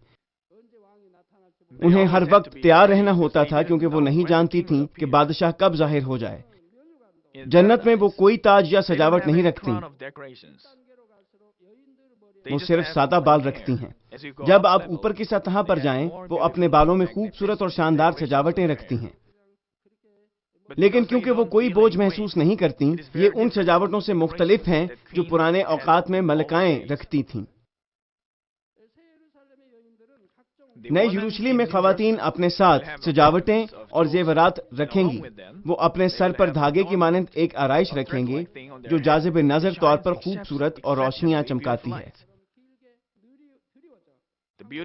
Speaker 1: انہیں ہر وقت تیار رہنا ہوتا تھا کیونکہ وہ نہیں جانتی تھیں کہ بادشاہ کب ظاہر ہو جائے۔ جنت میں وہ کوئی تاج یا سجاوٹ نہیں رکھتی، وہ صرف سادہ بال رکھتی ہیں۔ جب آپ اوپر کی سطح پر جائیں وہ اپنے بالوں میں خوبصورت اور شاندار سجاوٹیں رکھتی ہیں، لیکن کیونکہ وہ کوئی بوجھ محسوس نہیں کرتی، یہ ان سجاوٹوں سے مختلف ہیں جو پرانے اوقات میں ملکائیں رکھتی تھیں۔
Speaker 2: نئے یروشلم میں خواتین اپنے ساتھ سجاوٹیں اور زیورات رکھیں گی. وہ اپنے سر پر دھاگے کی مانند ایک آرائش رکھیں گے جو جاذب نظر طور پر خوبصورت اور روشنیاں چمکاتی ہے.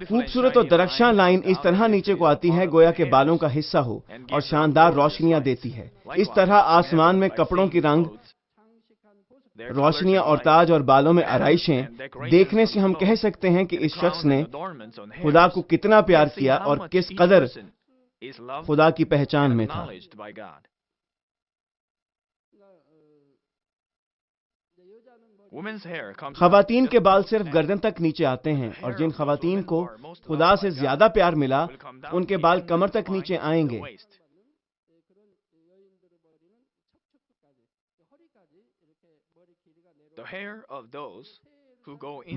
Speaker 2: خوبصورت اور درخشاں لائن اس طرح نیچے کو آتی ہے گویا کہ بالوں کا حصہ ہو اور شاندار روشنیاں دیتی ہے. اس طرح آسمان میں کپڑوں کی رنگ، روشنیاں اور تاج اور بالوں میں آرائشیں دیکھنے سے ہم کہہ سکتے ہیں کہ اس شخص نے خدا کو کتنا پیار کیا اور کس قدر خدا کی پہچان میں تھا. خواتین کے بال صرف گردن تک نیچے آتے ہیں، اور جن خواتین کو خدا سے زیادہ پیار ملا ان کے بال کمر تک نیچے آئیں گے.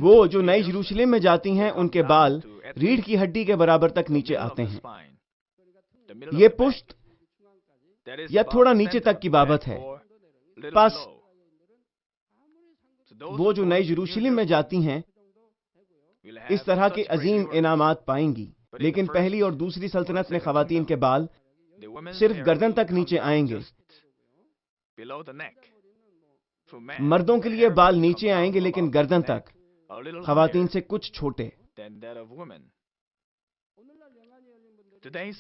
Speaker 2: وہ جو نئے یروشلم میں جاتی ہیں ان کے بال ریڑھ کی ہڈی کے برابر تک نیچے آتے ہیں. یہ پشت یا تھوڑا نیچے تک کی بابت ہے. پس وہ جو نئے یروشلم میں جاتی ہیں اس طرح کے عظیم انعامات پائیں گی. لیکن پہلی اور دوسری سلطنت میں خواتین کے بال صرف گردن تک نیچے آئیں گے. مردوں کے لیے بال نیچے آئیں گے لیکن گردن تک، خواتین سے کچھ چھوٹے.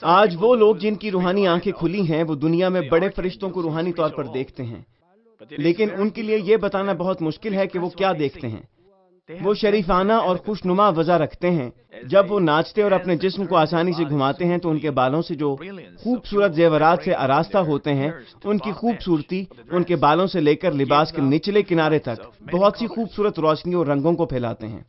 Speaker 2: آج وہ لوگ جن کی روحانی آنکھیں کھلی ہیں وہ دنیا میں بڑے فرشتوں کو روحانی طور پر دیکھتے ہیں، لیکن ان کے لیے یہ بتانا بہت مشکل ہے کہ وہ کیا دیکھتے ہیں. وہ شریفانہ اور خوشنما وضع رکھتے ہیں. جب وہ ناچتے اور اپنے جسم کو آسانی سے گھماتے ہیں تو ان کے بالوں سے جو خوبصورت زیورات سے آراستہ ہوتے ہیں ان کی خوبصورتی ان کے بالوں سے لے کر لباس کے نچلے کنارے تک بہت سی خوبصورت روشنی اور رنگوں کو پھیلاتے ہیں.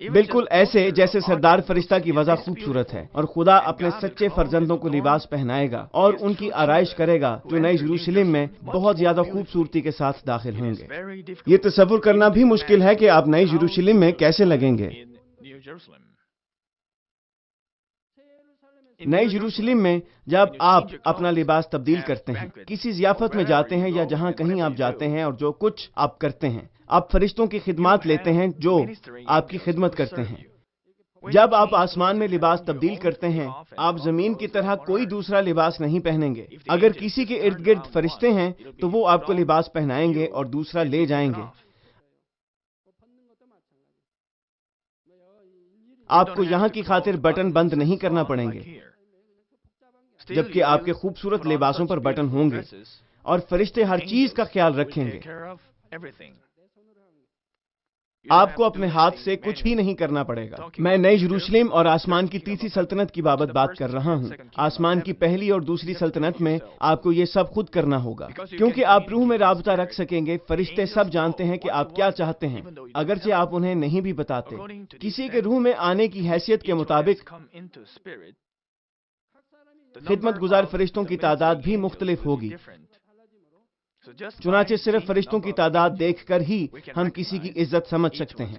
Speaker 2: بالکل ایسے جیسے سردار فرشتہ کی وضع خوبصورت ہے، اور خدا اپنے سچے فرزندوں کو لباس پہنائے گا اور ان کی آرائش کرے گا جو نئے یروشلم میں بہت زیادہ خوبصورتی کے ساتھ داخل ہوں گے. یہ تصور کرنا بھی مشکل ہے کہ آپ نئے یروشلم میں کیسے لگیں گے. نئے یروشلم میں جب آپ اپنا لباس تبدیل کرتے ہیں، کسی ضیافت میں جاتے ہیں یا جہاں کہیں آپ جاتے ہیں اور جو کچھ آپ کرتے ہیں، آپ فرشتوں کی خدمات لیتے ہیں جو آپ کی خدمت کرتے ہیں. جب آپ آسمان میں لباس تبدیل کرتے ہیں آپ زمین کی طرح کوئی دوسرا لباس نہیں پہنیں گے. اگر کسی کے ارد گرد فرشتے ہیں تو وہ آپ کو لباس پہنائیں گے اور دوسرا لے جائیں گے. آپ کو یہاں کی خاطر بٹن بند نہیں کرنا پڑیں گے، جبکہ آپ کے خوبصورت لباسوں پر بٹن ہوں گے اور فرشتے ہر چیز کا خیال رکھیں گے. آپ کو اپنے ہاتھ سے کچھ بھی نہیں کرنا پڑے گا. میں نئے یروشلم اور آسمان کی تیسری سلطنت کی بات کر رہا ہوں. آسمان کی پہلی اور دوسری سلطنت میں آپ کو یہ سب خود کرنا ہوگا، کیونکہ آپ روح میں رابطہ رکھ سکیں گے. فرشتے سب جانتے ہیں کہ آپ کیا چاہتے ہیں، اگرچہ آپ انہیں نہیں بھی بتاتے. کسی کے روح میں آنے کی حیثیت کے مطابق خدمت گزار فرشتوں کی تعداد بھی مختلف ہوگی. چنانچہ صرف فرشتوں کی تعداد دیکھ کر ہی ہم کسی کی عزت سمجھ سکتے ہیں.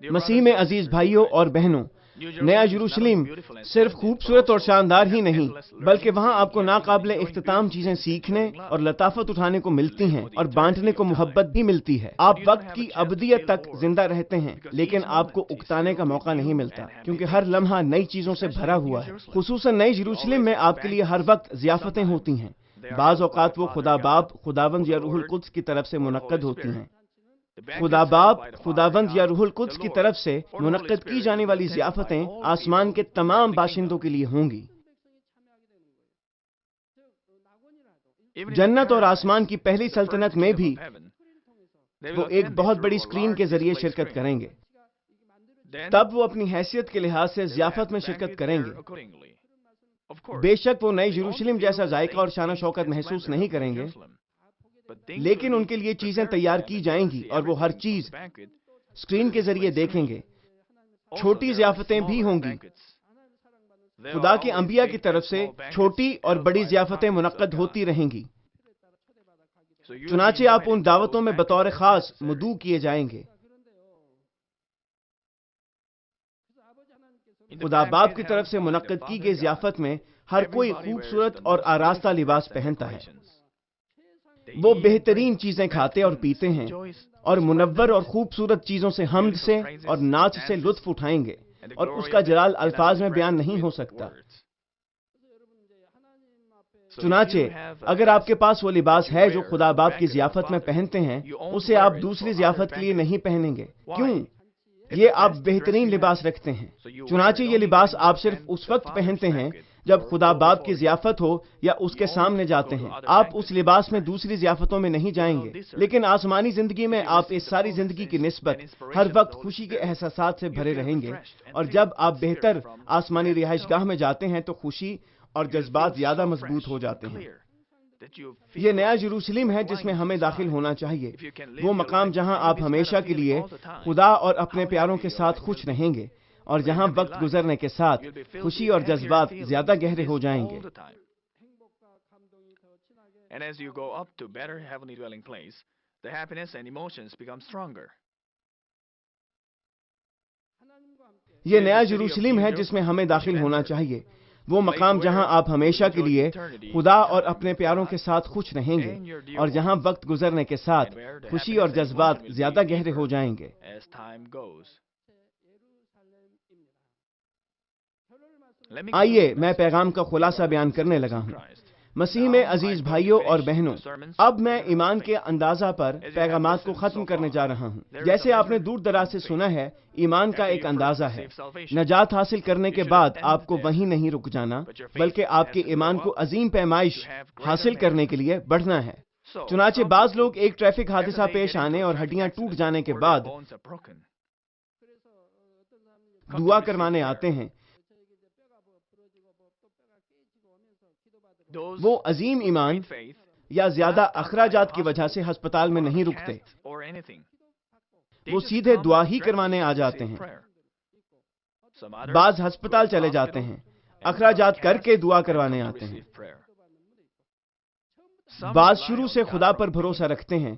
Speaker 2: مسیح میں عزیز بھائیوں اور بہنوں، نیا یروشلم صرف خوبصورت اور شاندار ہی نہیں بلکہ وہاں آپ کو ناقابل اختتام چیزیں سیکھنے اور لطافت اٹھانے کو ملتی ہیں اور بانٹنے کو محبت بھی ملتی ہے. آپ وقت کی ابدیت تک زندہ رہتے ہیں لیکن آپ کو اکتانے کا موقع نہیں ملتا، کیونکہ ہر لمحہ نئی چیزوں سے بھرا ہوا ہے. خصوصاً نئے یروشلم میں آپ کے لیے ہر وقت ضیافتیں ہوتی ہیں. بعض اوقات وہ خدا باپ، خداوند یا روح القدس کی طرف سے منعقد ہوتی ہیں. خدا باپ، خداوند یا روح القدس کی طرف سے منعقد کی جانے والی ضیافتیں آسمان کے تمام باشندوں کے لیے ہوں گی. جنت اور آسمان کی پہلی سلطنت میں بھی وہ ایک بہت بڑی اسکرین کے ذریعے شرکت کریں گے. تب وہ اپنی حیثیت کے لحاظ سے ضیافت میں شرکت کریں گے. بے شک وہ نئے یروشلم جیسا ذائقہ اور شان و شوکت محسوس نہیں کریں گے، لیکن ان کے لیے چیزیں تیار کی جائیں گی اور وہ ہر چیز اسکرین کے ذریعے دیکھیں گے. چھوٹی ضیافتیں بھی ہوں گی. خدا کے انبیاء کی طرف سے چھوٹی اور بڑی ضیافتیں منعقد ہوتی رہیں گی. چنانچہ آپ ان دعوتوں میں بطور خاص مدعو کیے جائیں گے. خدا باپ کی طرف سے منعقد کی گئی ضیافت میں ہر کوئی خوبصورت اور آراستہ لباس پہنتا ہے. وہ بہترین چیزیں کھاتے اور پیتے ہیں اور منور اور خوبصورت چیزوں سے حمد سے اور ناچ سے لطف اٹھائیں گے، اور اس کا جلال الفاظ میں بیان نہیں ہو سکتا۔ چنانچہ اگر آپ کے پاس وہ لباس ہے جو خدا باپ کی ضیافت میں پہنتے ہیں، اسے آپ دوسری ضیافت کے لیے نہیں پہنیں گے۔ کیوں؟ یہ آپ بہترین لباس رکھتے ہیں۔ چنانچہ یہ لباس آپ صرف اس وقت پہنتے ہیں جب خدا باپ کی ضیافت ہو یا اس کے سامنے جاتے ہیں۔ آپ اس لباس میں دوسری ضیافتوں میں نہیں جائیں گے، لیکن آسمانی زندگی میں آپ اس ساری زندگی کی نسبت ہر وقت خوشی کے احساسات سے بھرے رہیں گے، اور جب آپ بہتر آسمانی رہائش گاہ میں جاتے ہیں تو خوشی اور جذبات زیادہ مضبوط ہو جاتے ہیں۔ یہ نیا یروشلم ہے جس میں ہمیں داخل ہونا چاہیے، وہ مقام جہاں آپ ہمیشہ کے لیے خدا اور اپنے پیاروں کے ساتھ خوش رہیں گے، اور جہاں وقت گزرنے کے ساتھ خوشی اور جذبات زیادہ گہرے ہو جائیں گے۔
Speaker 3: And as you go up to better heavenly dwelling place, the happiness and emotions become stronger.
Speaker 2: یہ نیا یروشلم ہے جس میں ہمیں داخل ہونا چاہیے، وہ مقام جہاں آپ ہمیشہ کے لیے خدا اور اپنے پیاروں کے ساتھ خوش رہیں گے، اور جہاں وقت گزرنے کے ساتھ خوشی اور جذبات زیادہ گہرے ہو جائیں گے۔
Speaker 3: As time goes.
Speaker 2: آئیے میں پیغام کا خلاصہ بیان کرنے لگا ہوں۔ مسیح میں عزیز بھائیوں اور بہنوں، اب میں ایمان کے اندازہ پر پیغامات کو ختم کرنے جا رہا ہوں۔ جیسے آپ نے دور دراز سے سنا ہے، ایمان کا ایک اندازہ ہے۔ نجات حاصل کرنے کے بعد آپ کو وہیں نہیں رک جانا، بلکہ آپ کے ایمان کو عظیم پیمائش حاصل کرنے کے لیے بڑھنا ہے۔ چنانچہ بعض لوگ ایک ٹریفک حادثہ پیش آنے اور ہڈیاں ٹوٹ جانے کے بعد دعا کروانے آتے ہیں۔ وہ عظیم ایمان یا زیادہ اخراجات کی وجہ سے ہسپتال میں نہیں رکتے، وہ سیدھے دعا ہی کروانے آ جاتے ہیں۔ بعض ہسپتال چلے جاتے ہیں، اخراجات کر کے دعا کروانے آتے ہیں۔ بعض شروع سے خدا پر بھروسہ رکھتے ہیں۔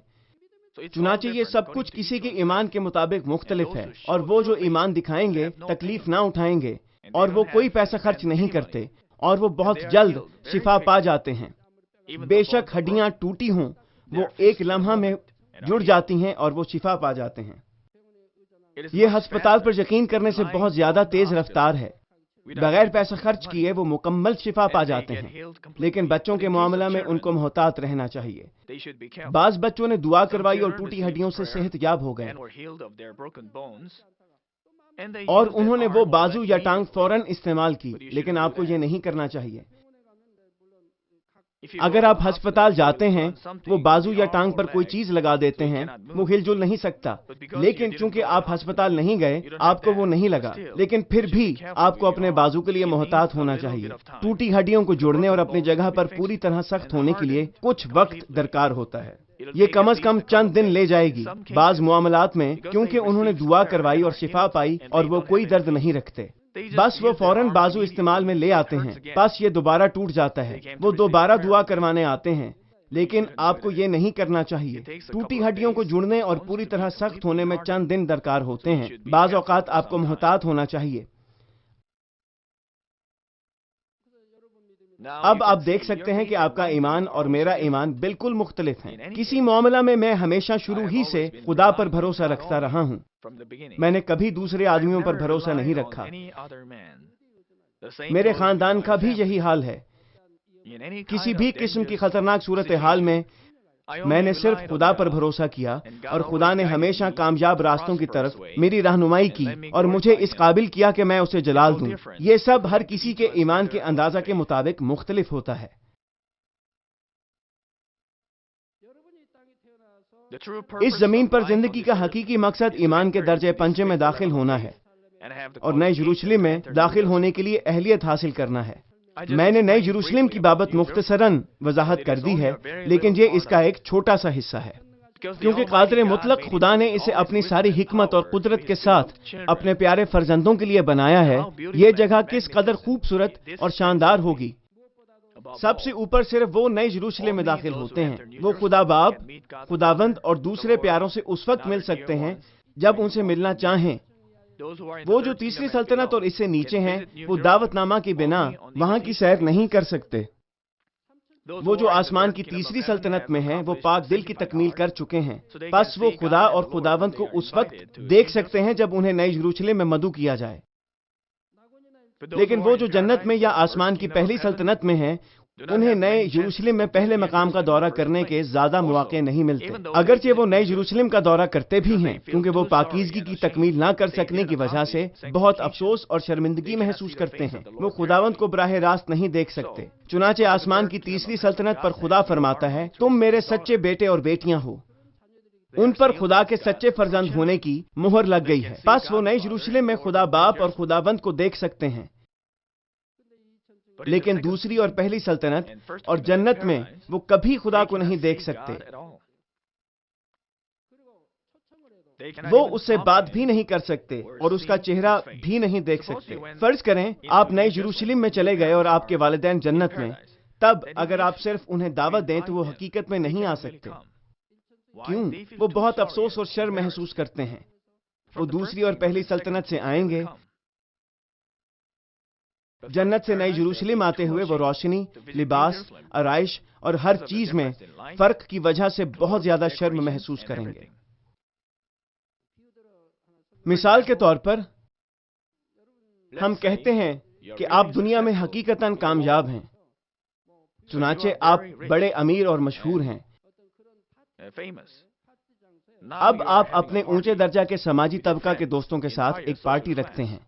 Speaker 2: چنانچہ یہ سب کچھ کسی کے ایمان کے مطابق مختلف ہے، اور وہ جو ایمان دکھائیں گے تکلیف نہ اٹھائیں گے، اور وہ کوئی پیسہ خرچ نہیں کرتے، اور وہ بہت جلد شفا پا جاتے ہیں۔ بے شک ہڈیاں ٹوٹی ہوں، وہ ایک لمحہ میں جڑ جاتی ہیں اور وہ شفا پا جاتے ہیں۔ یہ ہسپتال پر یقین کرنے سے بہت زیادہ تیز رفتار ہے۔ بغیر پیسہ خرچ کیے وہ مکمل شفا پا جاتے ہیں، لیکن بچوں کے معاملہ میں ان کو محتاط رہنا چاہیے۔ بعض بچوں نے دعا کروائی اور ٹوٹی ہڈیوں سے صحت یاب ہو گئے، اور انہوں نے وہ بازو یا ٹانگ فوراً استعمال کی، لیکن آپ کو یہ نہیں کرنا چاہیے۔ اگر آپ ہسپتال جاتے ہیں، وہ بازو یا ٹانگ پر کوئی چیز لگا دیتے ہیں، وہ ہل جل نہیں سکتا، لیکن چونکہ آپ ہسپتال نہیں گئے، آپ کو وہ نہیں لگا، لیکن پھر بھی آپ کو اپنے بازو کے لیے محتاط ہونا چاہیے۔ ٹوٹی ہڈیوں کو جوڑنے اور اپنی جگہ پر پوری طرح سخت ہونے کے لیے کچھ وقت درکار ہوتا ہے۔ یہ کم از کم چند دن لے جائے گی۔ بعض معاملات میں کیونکہ انہوں نے دعا کروائی اور شفا پائی اور وہ کوئی درد نہیں رکھتے، بس وہ فوراً بازو استعمال میں لے آتے ہیں، بس یہ دوبارہ ٹوٹ جاتا ہے، وہ دوبارہ دعا کروانے آتے ہیں، لیکن آپ کو یہ نہیں کرنا چاہیے۔ ٹوٹی ہڈیوں کو جڑنے اور پوری طرح سخت ہونے میں چند دن درکار ہوتے ہیں۔ بعض اوقات آپ کو محتاط ہونا چاہیے۔ اب آپ دیکھ سکتے ہیں کہ آپ کا ایمان اور میرا ایمان بالکل مختلف ہیں۔ کسی معاملہ میں ہمیشہ شروع ہی سے خدا پر بھروسہ رکھتا رہا ہوں۔ میں نے کبھی دوسرے آدمیوں پر بھروسہ نہیں رکھا۔ میرے خاندان کا بھی یہی حال ہے۔ کسی بھی قسم کی خطرناک صورتحال میں نے صرف خدا پر بھروسہ کیا، اور خدا نے ہمیشہ کامیاب راستوں کی طرف میری رہنمائی کی اور مجھے اس قابل کیا کہ میں اسے جلال دوں۔ یہ سب ہر کسی کے ایمان کے اندازہ کے مطابق مختلف ہوتا ہے۔ اس زمین پر زندگی کا حقیقی مقصد ایمان کے درجے پنجے میں داخل ہونا ہے، اور نئے یروشلم میں داخل ہونے کے لیے اہلیت حاصل کرنا ہے۔ میں نے نئے یروشلم کی بابت مختصراً وضاحت کر دی ہے، لیکن یہ اس کا ایک چھوٹا سا حصہ ہے، کیونکہ قادر مطلق خدا نے اسے اپنی ساری حکمت اور قدرت کے ساتھ اپنے پیارے فرزندوں کے لیے بنایا ہے۔ یہ جگہ کس قدر خوبصورت اور شاندار ہوگی۔ سب سے اوپر صرف وہ نئے یروشلم میں داخل ہوتے ہیں۔ وہ خدا باپ، خداوند اور دوسرے پیاروں سے اس وقت مل سکتے ہیں جب ان سے ملنا چاہیں۔ وہ جو تیسری سلطنت اور اس سے نیچے ہیں، وہ دعوت نامہ کی بنا وہاں کی سیر نہیں کر سکتے۔ وہ جو آسمان کی تیسری سلطنت میں ہیں وہ پاک دل کی تکمیل کر چکے ہیں، پس وہ خدا اور خداوند کو اس وقت دیکھ سکتے ہیں جب انہیں نئی یروشلم میں مدعو کیا جائے۔ لیکن وہ جو جنت میں یا آسمان کی پہلی سلطنت میں ہیں، انہیں نئے یروشلم میں پہلے مقام کا دورہ کرنے کے زیادہ مواقع نہیں ملتے، اگرچہ وہ نئے یروشلم کا دورہ کرتے بھی ہیں، کیونکہ وہ پاکیزگی کی تکمیل نہ کر سکنے کی وجہ سے بہت افسوس اور شرمندگی محسوس کرتے ہیں۔ وہ خداوند کو براہ راست نہیں دیکھ سکتے۔ چنانچہ آسمان کی تیسری سلطنت پر خدا فرماتا ہے، تم میرے سچے بیٹے اور بیٹیاں ہو۔ ان پر خدا کے سچے فرزند ہونے کی مہر لگ گئی ہے، پس وہ نئے یروشلم میں خدا باپ اور خداوند کو دیکھ سکتے ہیں۔ لیکن دوسری اور پہلی سلطنت اور جنت میں وہ کبھی خدا کو نہیں دیکھ سکتے، وہ اس سے بات بھی نہیں کر سکتے اور اس کا چہرہ بھی نہیں دیکھ سکتے۔ فرض کریں آپ نئے یروشلم میں چلے گئے اور آپ کے والدین جنت میں، تب اگر آپ صرف انہیں دعوت دیں تو وہ حقیقت میں نہیں آ سکتے۔ کیوں؟ وہ بہت افسوس اور شرم محسوس کرتے ہیں۔ وہ دوسری اور پہلی سلطنت سے آئیں گے، جنت سے نئی یروشلم آتے ہوئے وہ روشنی، لباس، آرائش اور ہر چیز میں فرق کی وجہ سے بہت زیادہ شرم محسوس کریں گے۔ مثال کے طور پر ہم کہتے ہیں کہ آپ دنیا میں حقیقتاً کامیاب ہیں، چنانچہ آپ بڑے امیر اور مشہور ہیں۔ اب آپ اپنے اونچے درجہ کے سماجی طبقہ کے دوستوں کے ساتھ ایک پارٹی رکھتے ہیں،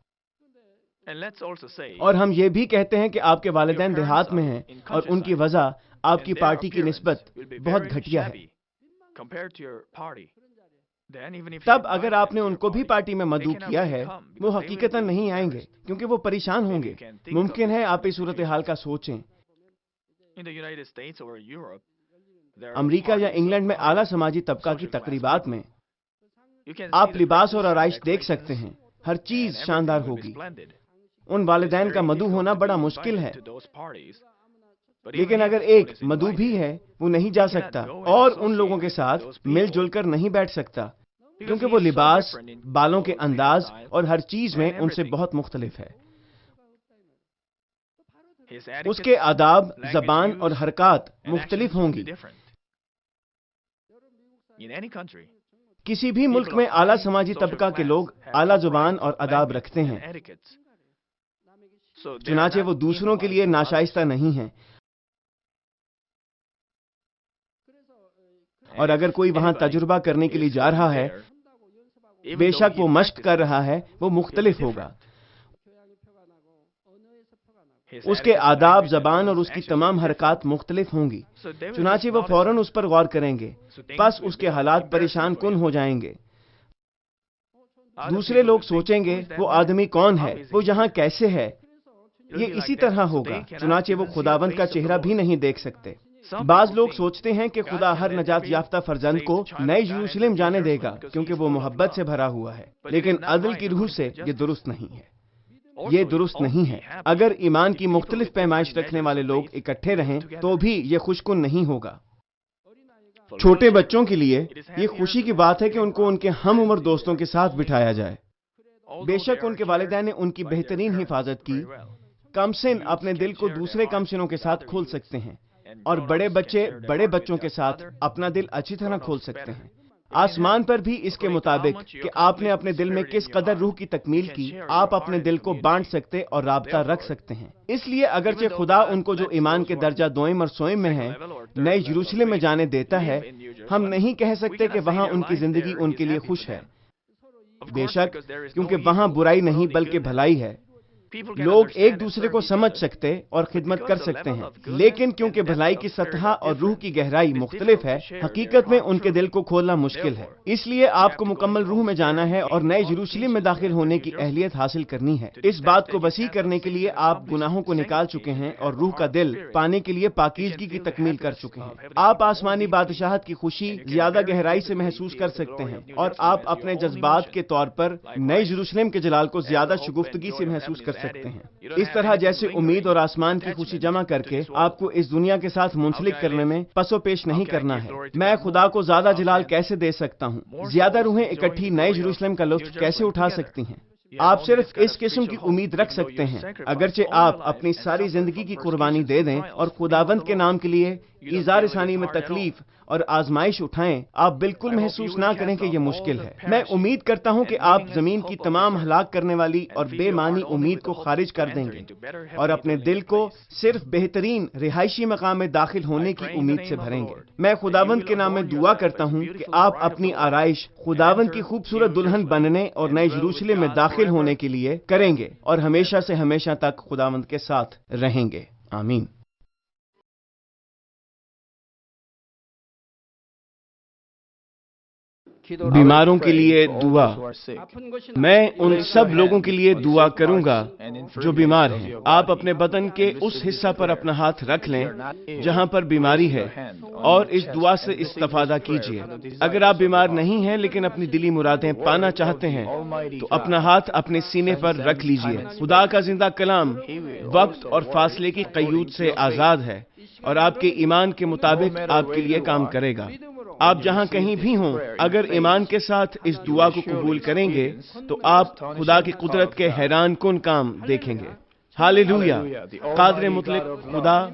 Speaker 2: اور ہم یہ بھی کہتے ہیں کہ آپ کے والدین دیہات میں ہیں اور ان کی وضع آپ کی پارٹی کی نسبت بہت گھٹیا ہے۔ تب اگر آپ نے ان کو بھی پارٹی میں مدعو کیا ہے، وہ حقیقتاً نہیں آئیں گے کیونکہ وہ پریشان ہوں گے۔ ممکن ہے آپ اس صورتحال کا سوچیں، امریکہ یا انگلینڈ میں اعلیٰ سماجی طبقہ کی تقریبات میں آپ لباس اور آرائش دیکھ سکتے ہیں، ہر چیز شاندار ہوگی۔ ان والدین کا مدعو ہونا بڑا مشکل ہے، لیکن اگر ایک مدعو بھی ہے وہ نہیں جا سکتا اور ان لوگوں کے ساتھ مل جل کر نہیں بیٹھ سکتا، کیونکہ وہ لباس، بالوں کے انداز اور ہر چیز میں ان سے بہت مختلف ہے۔ اس کے آداب، زبان اور حرکات مختلف ہوں گی۔ کسی بھی ملک میں اعلیٰ سماجی طبقہ کے لوگ اعلیٰ زبان اور آداب رکھتے ہیں، چنانچہ وہ دوسروں کے لیے ناشائستہ نہیں ہیں، اور اگر کوئی وہاں تجربہ کرنے کے لیے جا رہا ہے، بے شک وہ مشق کر رہا ہے، وہ مختلف ہوگا۔ اس کے آداب، زبان اور اس کی تمام حرکات مختلف ہوں گی، چنانچہ وہ فوراً اس پر غور کریں گے، پس اس کے حالات پریشان کن ہو جائیں گے۔ دوسرے لوگ سوچیں گے وہ آدمی کون ہے، وہ یہاں کیسے ہے؟ یہ اسی طرح ہوگا، چنانچہ وہ خداوند کا چہرہ بھی نہیں دیکھ سکتے۔ بعض لوگ سوچتے ہیں کہ خدا ہر نجات یافتہ فرزند کو نئی یروشلم جانے دے گا کیونکہ وہ محبت سے بھرا ہوا ہے، لیکن عدل کی روح سے یہ درست نہیں ہے۔ یہ درست نہیں ہے۔ اگر ایمان کی مختلف پیمائش رکھنے والے لوگ اکٹھے رہیں تو بھی یہ خوش کن نہیں ہوگا۔ چھوٹے بچوں کے لیے یہ خوشی کی بات ہے کہ ان کو ان کے ہم عمر دوستوں کے ساتھ بٹھایا جائے۔ بے شک ان کے والدین نے ان کی بہترین حفاظت کی۔ کم سن اپنے دل کو دوسرے کم سنوں کے ساتھ کھول سکتے ہیں، اور بڑے بچے بڑے بچوں کے ساتھ اپنا دل اچھی طرح کھول سکتے ہیں۔ آسمان پر بھی اس کے مطابق کہ آپ نے اپنے دل میں کس قدر روح کی تکمیل کی، آپ اپنے دل کو بانٹ سکتے اور رابطہ رکھ سکتے ہیں۔ اس لیے اگرچہ خدا ان کو جو ایمان کے درجہ دوئم اور سوئم میں ہیں نئے یروشلم میں جانے دیتا ہے، ہم نہیں کہہ سکتے کہ وہاں ان کی زندگی ان کے لیے خوش ہے۔ بے شک، کیونکہ وہاں برائی نہیں بلکہ بھلائی ہے۔ لوگ ایک دوسرے کو سمجھ سکتے اور خدمت کر سکتے ہیں، لیکن کیونکہ بھلائی کی سطح اور روح کی گہرائی مختلف ہے، حقیقت میں ان کے دل کو کھولنا مشکل ہے۔ اس لیے آپ کو مکمل روح میں جانا ہے اور نئے یروشلم میں داخل ہونے کی اہلیت حاصل کرنی ہے۔ اس بات کو وسیع کرنے کے لیے آپ گناہوں کو نکال چکے ہیں اور روح کا دل پانے کے لیے پاکیزگی کی تکمیل کر چکے ہیں۔ آپ آسمانی بادشاہت کی خوشی زیادہ گہرائی سے محسوس کر سکتے ہیں، اور آپ اپنے جذبات کے طور پر نئے یروشلم کے جلال کو زیادہ شگفتگی سے محسوس کر سکتے ہیں۔ اس طرح جیسے امید اور آسمان کی خوشی جمع کر کے آپ کو اس دنیا کے ساتھ منسلک کرنے میں پس و پیش نہیں کرنا ہے۔ میں خدا کو زیادہ جلال کیسے دے سکتا ہوں؟ زیادہ روحیں اکٹھی نئے یروشلم کا لطف کیسے اٹھا سکتی ہیں؟ آپ صرف اس قسم کی امید رکھ سکتے ہیں اگرچہ آپ اپنی ساری زندگی کی قربانی دے دیں اور خداوند کے نام کے لیے ایذار ثانی میں تکلیف اور آزمائش اٹھائیں، آپ بالکل محسوس نہ کریں کہ یہ مشکل ہے۔ میں امید کرتا ہوں کہ آپ زمین کی تمام ہلاک کرنے والی اور بے معنی امید کو خارج کر دیں گے اور اپنے دل کو صرف بہترین رہائشی مقام میں داخل ہونے کی امید سے بھریں گے۔ میں خداوند کے نام میں دعا کرتا ہوں کہ آپ اپنی آرائش خداوند کی خوبصورت دلہن بننے اور نئے یروشلم میں داخل ہونے کے لیے کریں گے اور ہمیشہ سے ہمیشہ تک خداوند کے ساتھ رہیں گے۔ آمین۔ بیماروں کے لیے دعا۔ میں ان سب لوگوں کے لیے دعا کروں گا جو بیمار ہیں۔ آپ اپنے بدن کے اس حصہ پر اپنا ہاتھ رکھ لیں جہاں پر بیماری ہے اور اس دعا سے استفادہ کیجیے۔ اگر آپ بیمار نہیں ہیں لیکن اپنی دلی مرادیں پانا چاہتے ہیں تو اپنا ہاتھ اپنے سینے پر رکھ لیجیے۔ خدا کا زندہ کلام وقت اور فاصلے کی قیود سے آزاد ہے اور آپ کے ایمان کے مطابق آپ کے لیے کام کرے گا۔ آپ جہاں کہیں بھی ہوں، اگر ایمان کے ساتھ اس دعا کو قبول کریں گے تو آپ خدا کی قدرت کے حیران کن کام دیکھیں گے۔ ہاللویہ۔ قادر مطلق خدا،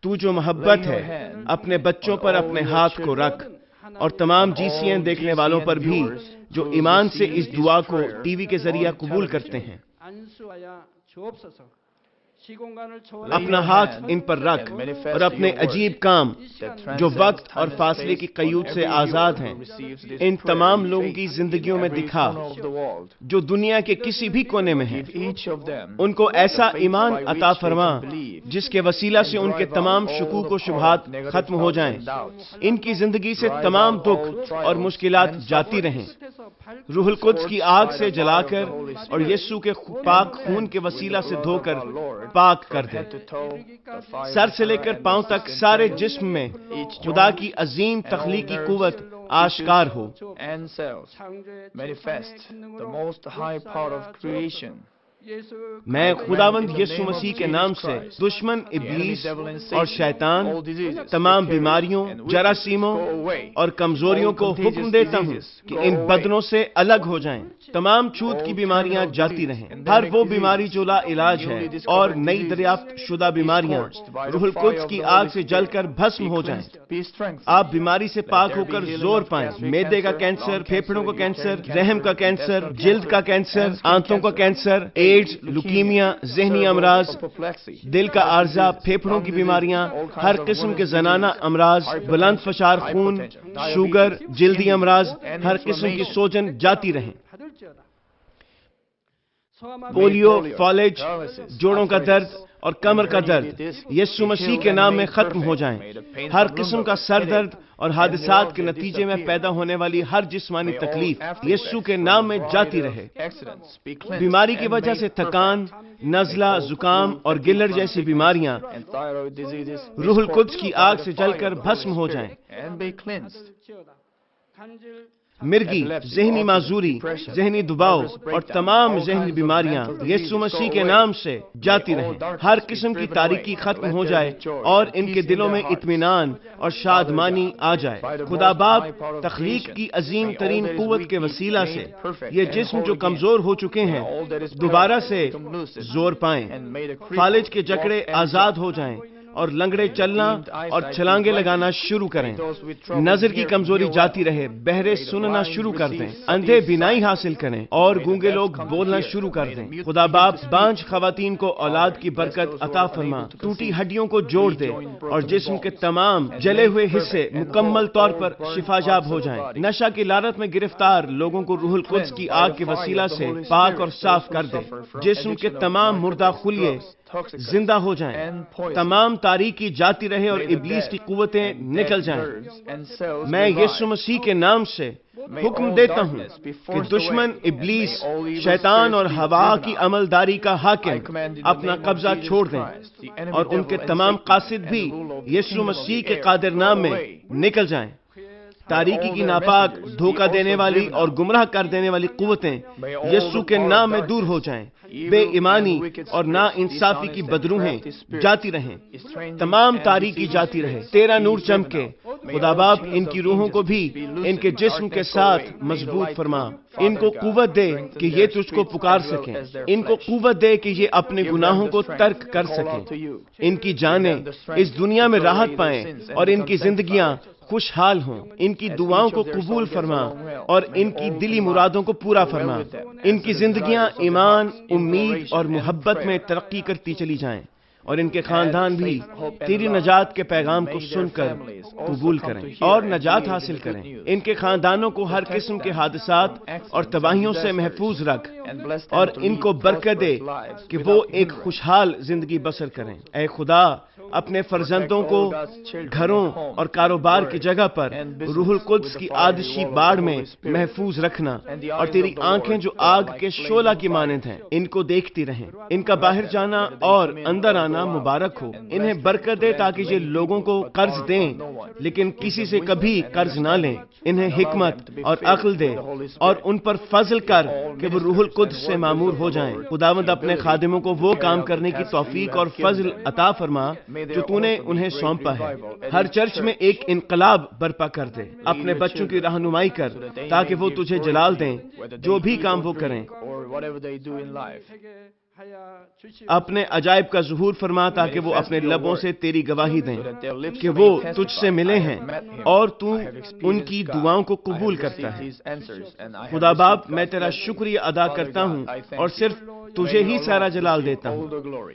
Speaker 2: تو جو محبت ہے، اپنے بچوں پر اپنے ہاتھ کو رکھ اور تمام GCN دیکھنے والوں پر بھی جو ایمان سے اس دعا کو ٹی وی کے ذریعہ قبول کرتے ہیں۔ اپنا ہاتھ ان پر رکھ اور اپنے عجیب کام جو وقت اور فاصلے کی قیود سے آزاد ہیں ان تمام لوگوں کی زندگیوں میں دکھا جو دنیا کے کسی بھی کونے میں ہیں۔ ان کو ایسا ایمان عطا فرما جس کے وسیلہ سے ان کے تمام شکوک و شبہات ختم ہو جائیں، ان کی زندگی سے تمام دکھ اور مشکلات جاتی رہیں۔ روح القدس کی آگ سے جلا کر اور یسوع کے پاک خون کے وسیلہ سے دھو کر پاک کر دے۔ سر سے لے کر پاؤں تک سارے جسم میں خدا کی عظیم تخلیقی قوت آشکار ہو۔ میں خداوند یسوع مسیح کے نام سے دشمن ابلیس اور شیطان، تمام بیماریوں، جراثیموں اور کمزوریوں کو حکم دیتا ہوں کہ ان بدنوں سے الگ ہو جائیں۔ تمام چھوت کی بیماریاں جاتی رہیں۔ ہر وہ بیماری جو لا علاج ہے اور نئی دریافت شدہ بیماریاں روح القدس کی آگ سے جل کر بھسم ہو جائیں۔ آپ بیماری سے پاک ہو کر زور پائیں۔ معدے کا کینسر، پھیپھڑوں کا کینسر، رحم کا کینسر، جلد کا کینسر، آنتوں کا کینسر، ایڈز، لیوکیمیا، ذہنی امراض، دل کا عارضہ، پھیپھڑوں کی بیماریاں، ہر قسم کے زنانہ امراض، بلند فشار خون، شوگر، جلدی امراض، ہر قسم کی سوجن جاتی رہیں۔ پولیو، فالج، جوڑوں کا درد اور کمر کا درد یسوع مسیح کے نام میں ختم ہو جائیں۔ ہر قسم کا سر درد اور حادثات کے نتیجے میں پیدا ہونے والی ہر جسمانی تکلیف یسوع کے نام میں جاتی رہے۔ بیماری کی وجہ سے تھکان، نزلہ، زکام اور گلر جیسی بیماریاں روح القدس کی آگ سے جل کر بھسم ہو جائیں۔ مرگی، ذہنی معذوری، ذہنی دباؤ اور تمام ذہنی بیماریاں یسوع مسیح کے نام سے جاتی رہیں۔ ہر قسم کی تاریکی ختم ہو جائے اور ان کے دلوں میں اطمینان اور شادمانی آ جائے۔ خدا باپ تخلیق کی عظیم ترین قوت کے وسیلہ سے یہ جسم جو کمزور ہو چکے ہیں دوبارہ سے زور پائیں، فالج کے جکڑے آزاد ہو جائیں اور لنگڑے چلنا اور چھلانگے لگانا شروع کریں۔ نظر کی کمزوری جاتی رہے، بہرے سننا شروع کر دیں، اندھے بینائی حاصل کریں اور گونگے لوگ بولنا شروع کر دیں۔ خدا باپ بانجھ خواتین کو اولاد کی برکت عطا فرما، ٹوٹی ہڈیوں کو جوڑ دے اور جسم کے تمام جلے ہوئے حصے مکمل طور پر شفا یاب ہو جائیں۔ نشہ کی لعنت میں گرفتار لوگوں کو روح القدس کی آگ کے وسیلہ سے پاک اور صاف کر دے۔ جسم کے تمام مردہ خلیے زندہ ہو جائیں، تمام تاریکی جاتی رہے اور ابلیس کی قوتیں نکل جائیں۔ میں یسوع مسیح کے نام سے حکم دیتا ہوں کہ دشمن ابلیس، شیطان اور ہوا کی عملداری کا حاکم اپنا قبضہ چھوڑ دیں اور ان کے تمام قاصد بھی یسوع مسیح کے قادر نام میں نکل جائیں۔ تاریکی کی ناپاک، دھوکہ دینے والی اور گمراہ کر دینے والی قوتیں یسوع کے نام میں دور ہو جائیں۔ بے ایمانی اور نا انصافی کی بدروہیں جاتی رہیں، تمام تاریکی جاتی رہے، تیرا نور چمکے
Speaker 1: خدا باپ ان کی روحوں کو بھی ان کے جسم کے ساتھ مضبوط فرما، ان کو قوت دے کہ یہ تجھ کو پکار سکیں، ان کو قوت دے کہ یہ اپنے گناہوں کو ترک کر سکیں، ان کی جانیں اس دنیا میں راحت پائیں اور ان کی زندگیاں خوشحال ہوں، ان کی دعاؤں کو قبول فرما اور ان کی دلی مرادوں کو پورا فرما، ان کی زندگیاں ایمان، امید اور محبت میں ترقی کرتی چلی جائیں، اور ان کے خاندان بھی تیری نجات کے پیغام کو سن کر قبول کریں اور نجات حاصل کریں۔ ان کے خاندانوں کو ہر قسم کے حادثات اور تباہیوں سے محفوظ رکھ اور ان کو برکت دے کہ وہ ایک خوشحال زندگی بسر کریں۔ اے خدا، اپنے فرزندوں کو گھروں اور کاروبار کی جگہ پر روح القدس کی آتشی باڑ میں محفوظ رکھنا، اور تیری آنکھیں جو آگ کے شعلہ کی مانند ہیں ان کو دیکھتی رہیں۔ ان کا باہر جانا اور اندر آنا مبارک ہو، انہیں برکت دے تاکہ یہ لوگوں کو قرض دیں لیکن کسی سے کبھی قرض نہ لیں، انہیں حکمت اور عقل دے اور ان پر فضل کر کہ وہ روح القدس سے معمور ہو جائیں۔ خداوند اپنے خادموں کو وہ کام کرنے کی توفیق اور فضل عطا فرما جو تو نے انہیں سونپا ہے۔ ہر چرچ میں ایک انقلاب برپا کر دے، اپنے بچوں کی رہنمائی کر تاکہ وہ تجھے جلال دیں جو بھی کام وہ کریں۔ اپنے عجائب کا ظہور فرما تاکہ وہ اپنے لبوں سے تیری گواہی دیں کہ وہ تجھ سے ملے ہیں اور تو ان کی دعاؤں کو قبول کرتا ہے۔ خدا باپ، میں تیرا شکریہ ادا کرتا ہوں اور صرف تجھے ہی سارا جلال دیتا ہوں۔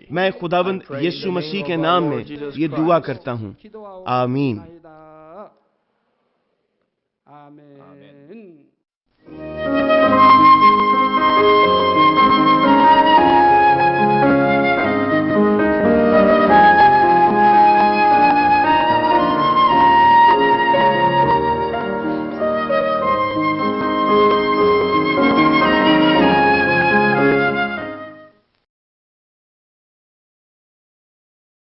Speaker 1: میں خداوند یسوع مسیح کے نام میں یہ دعا کرتا ہوں، آمین۔
Speaker 2: آمین۔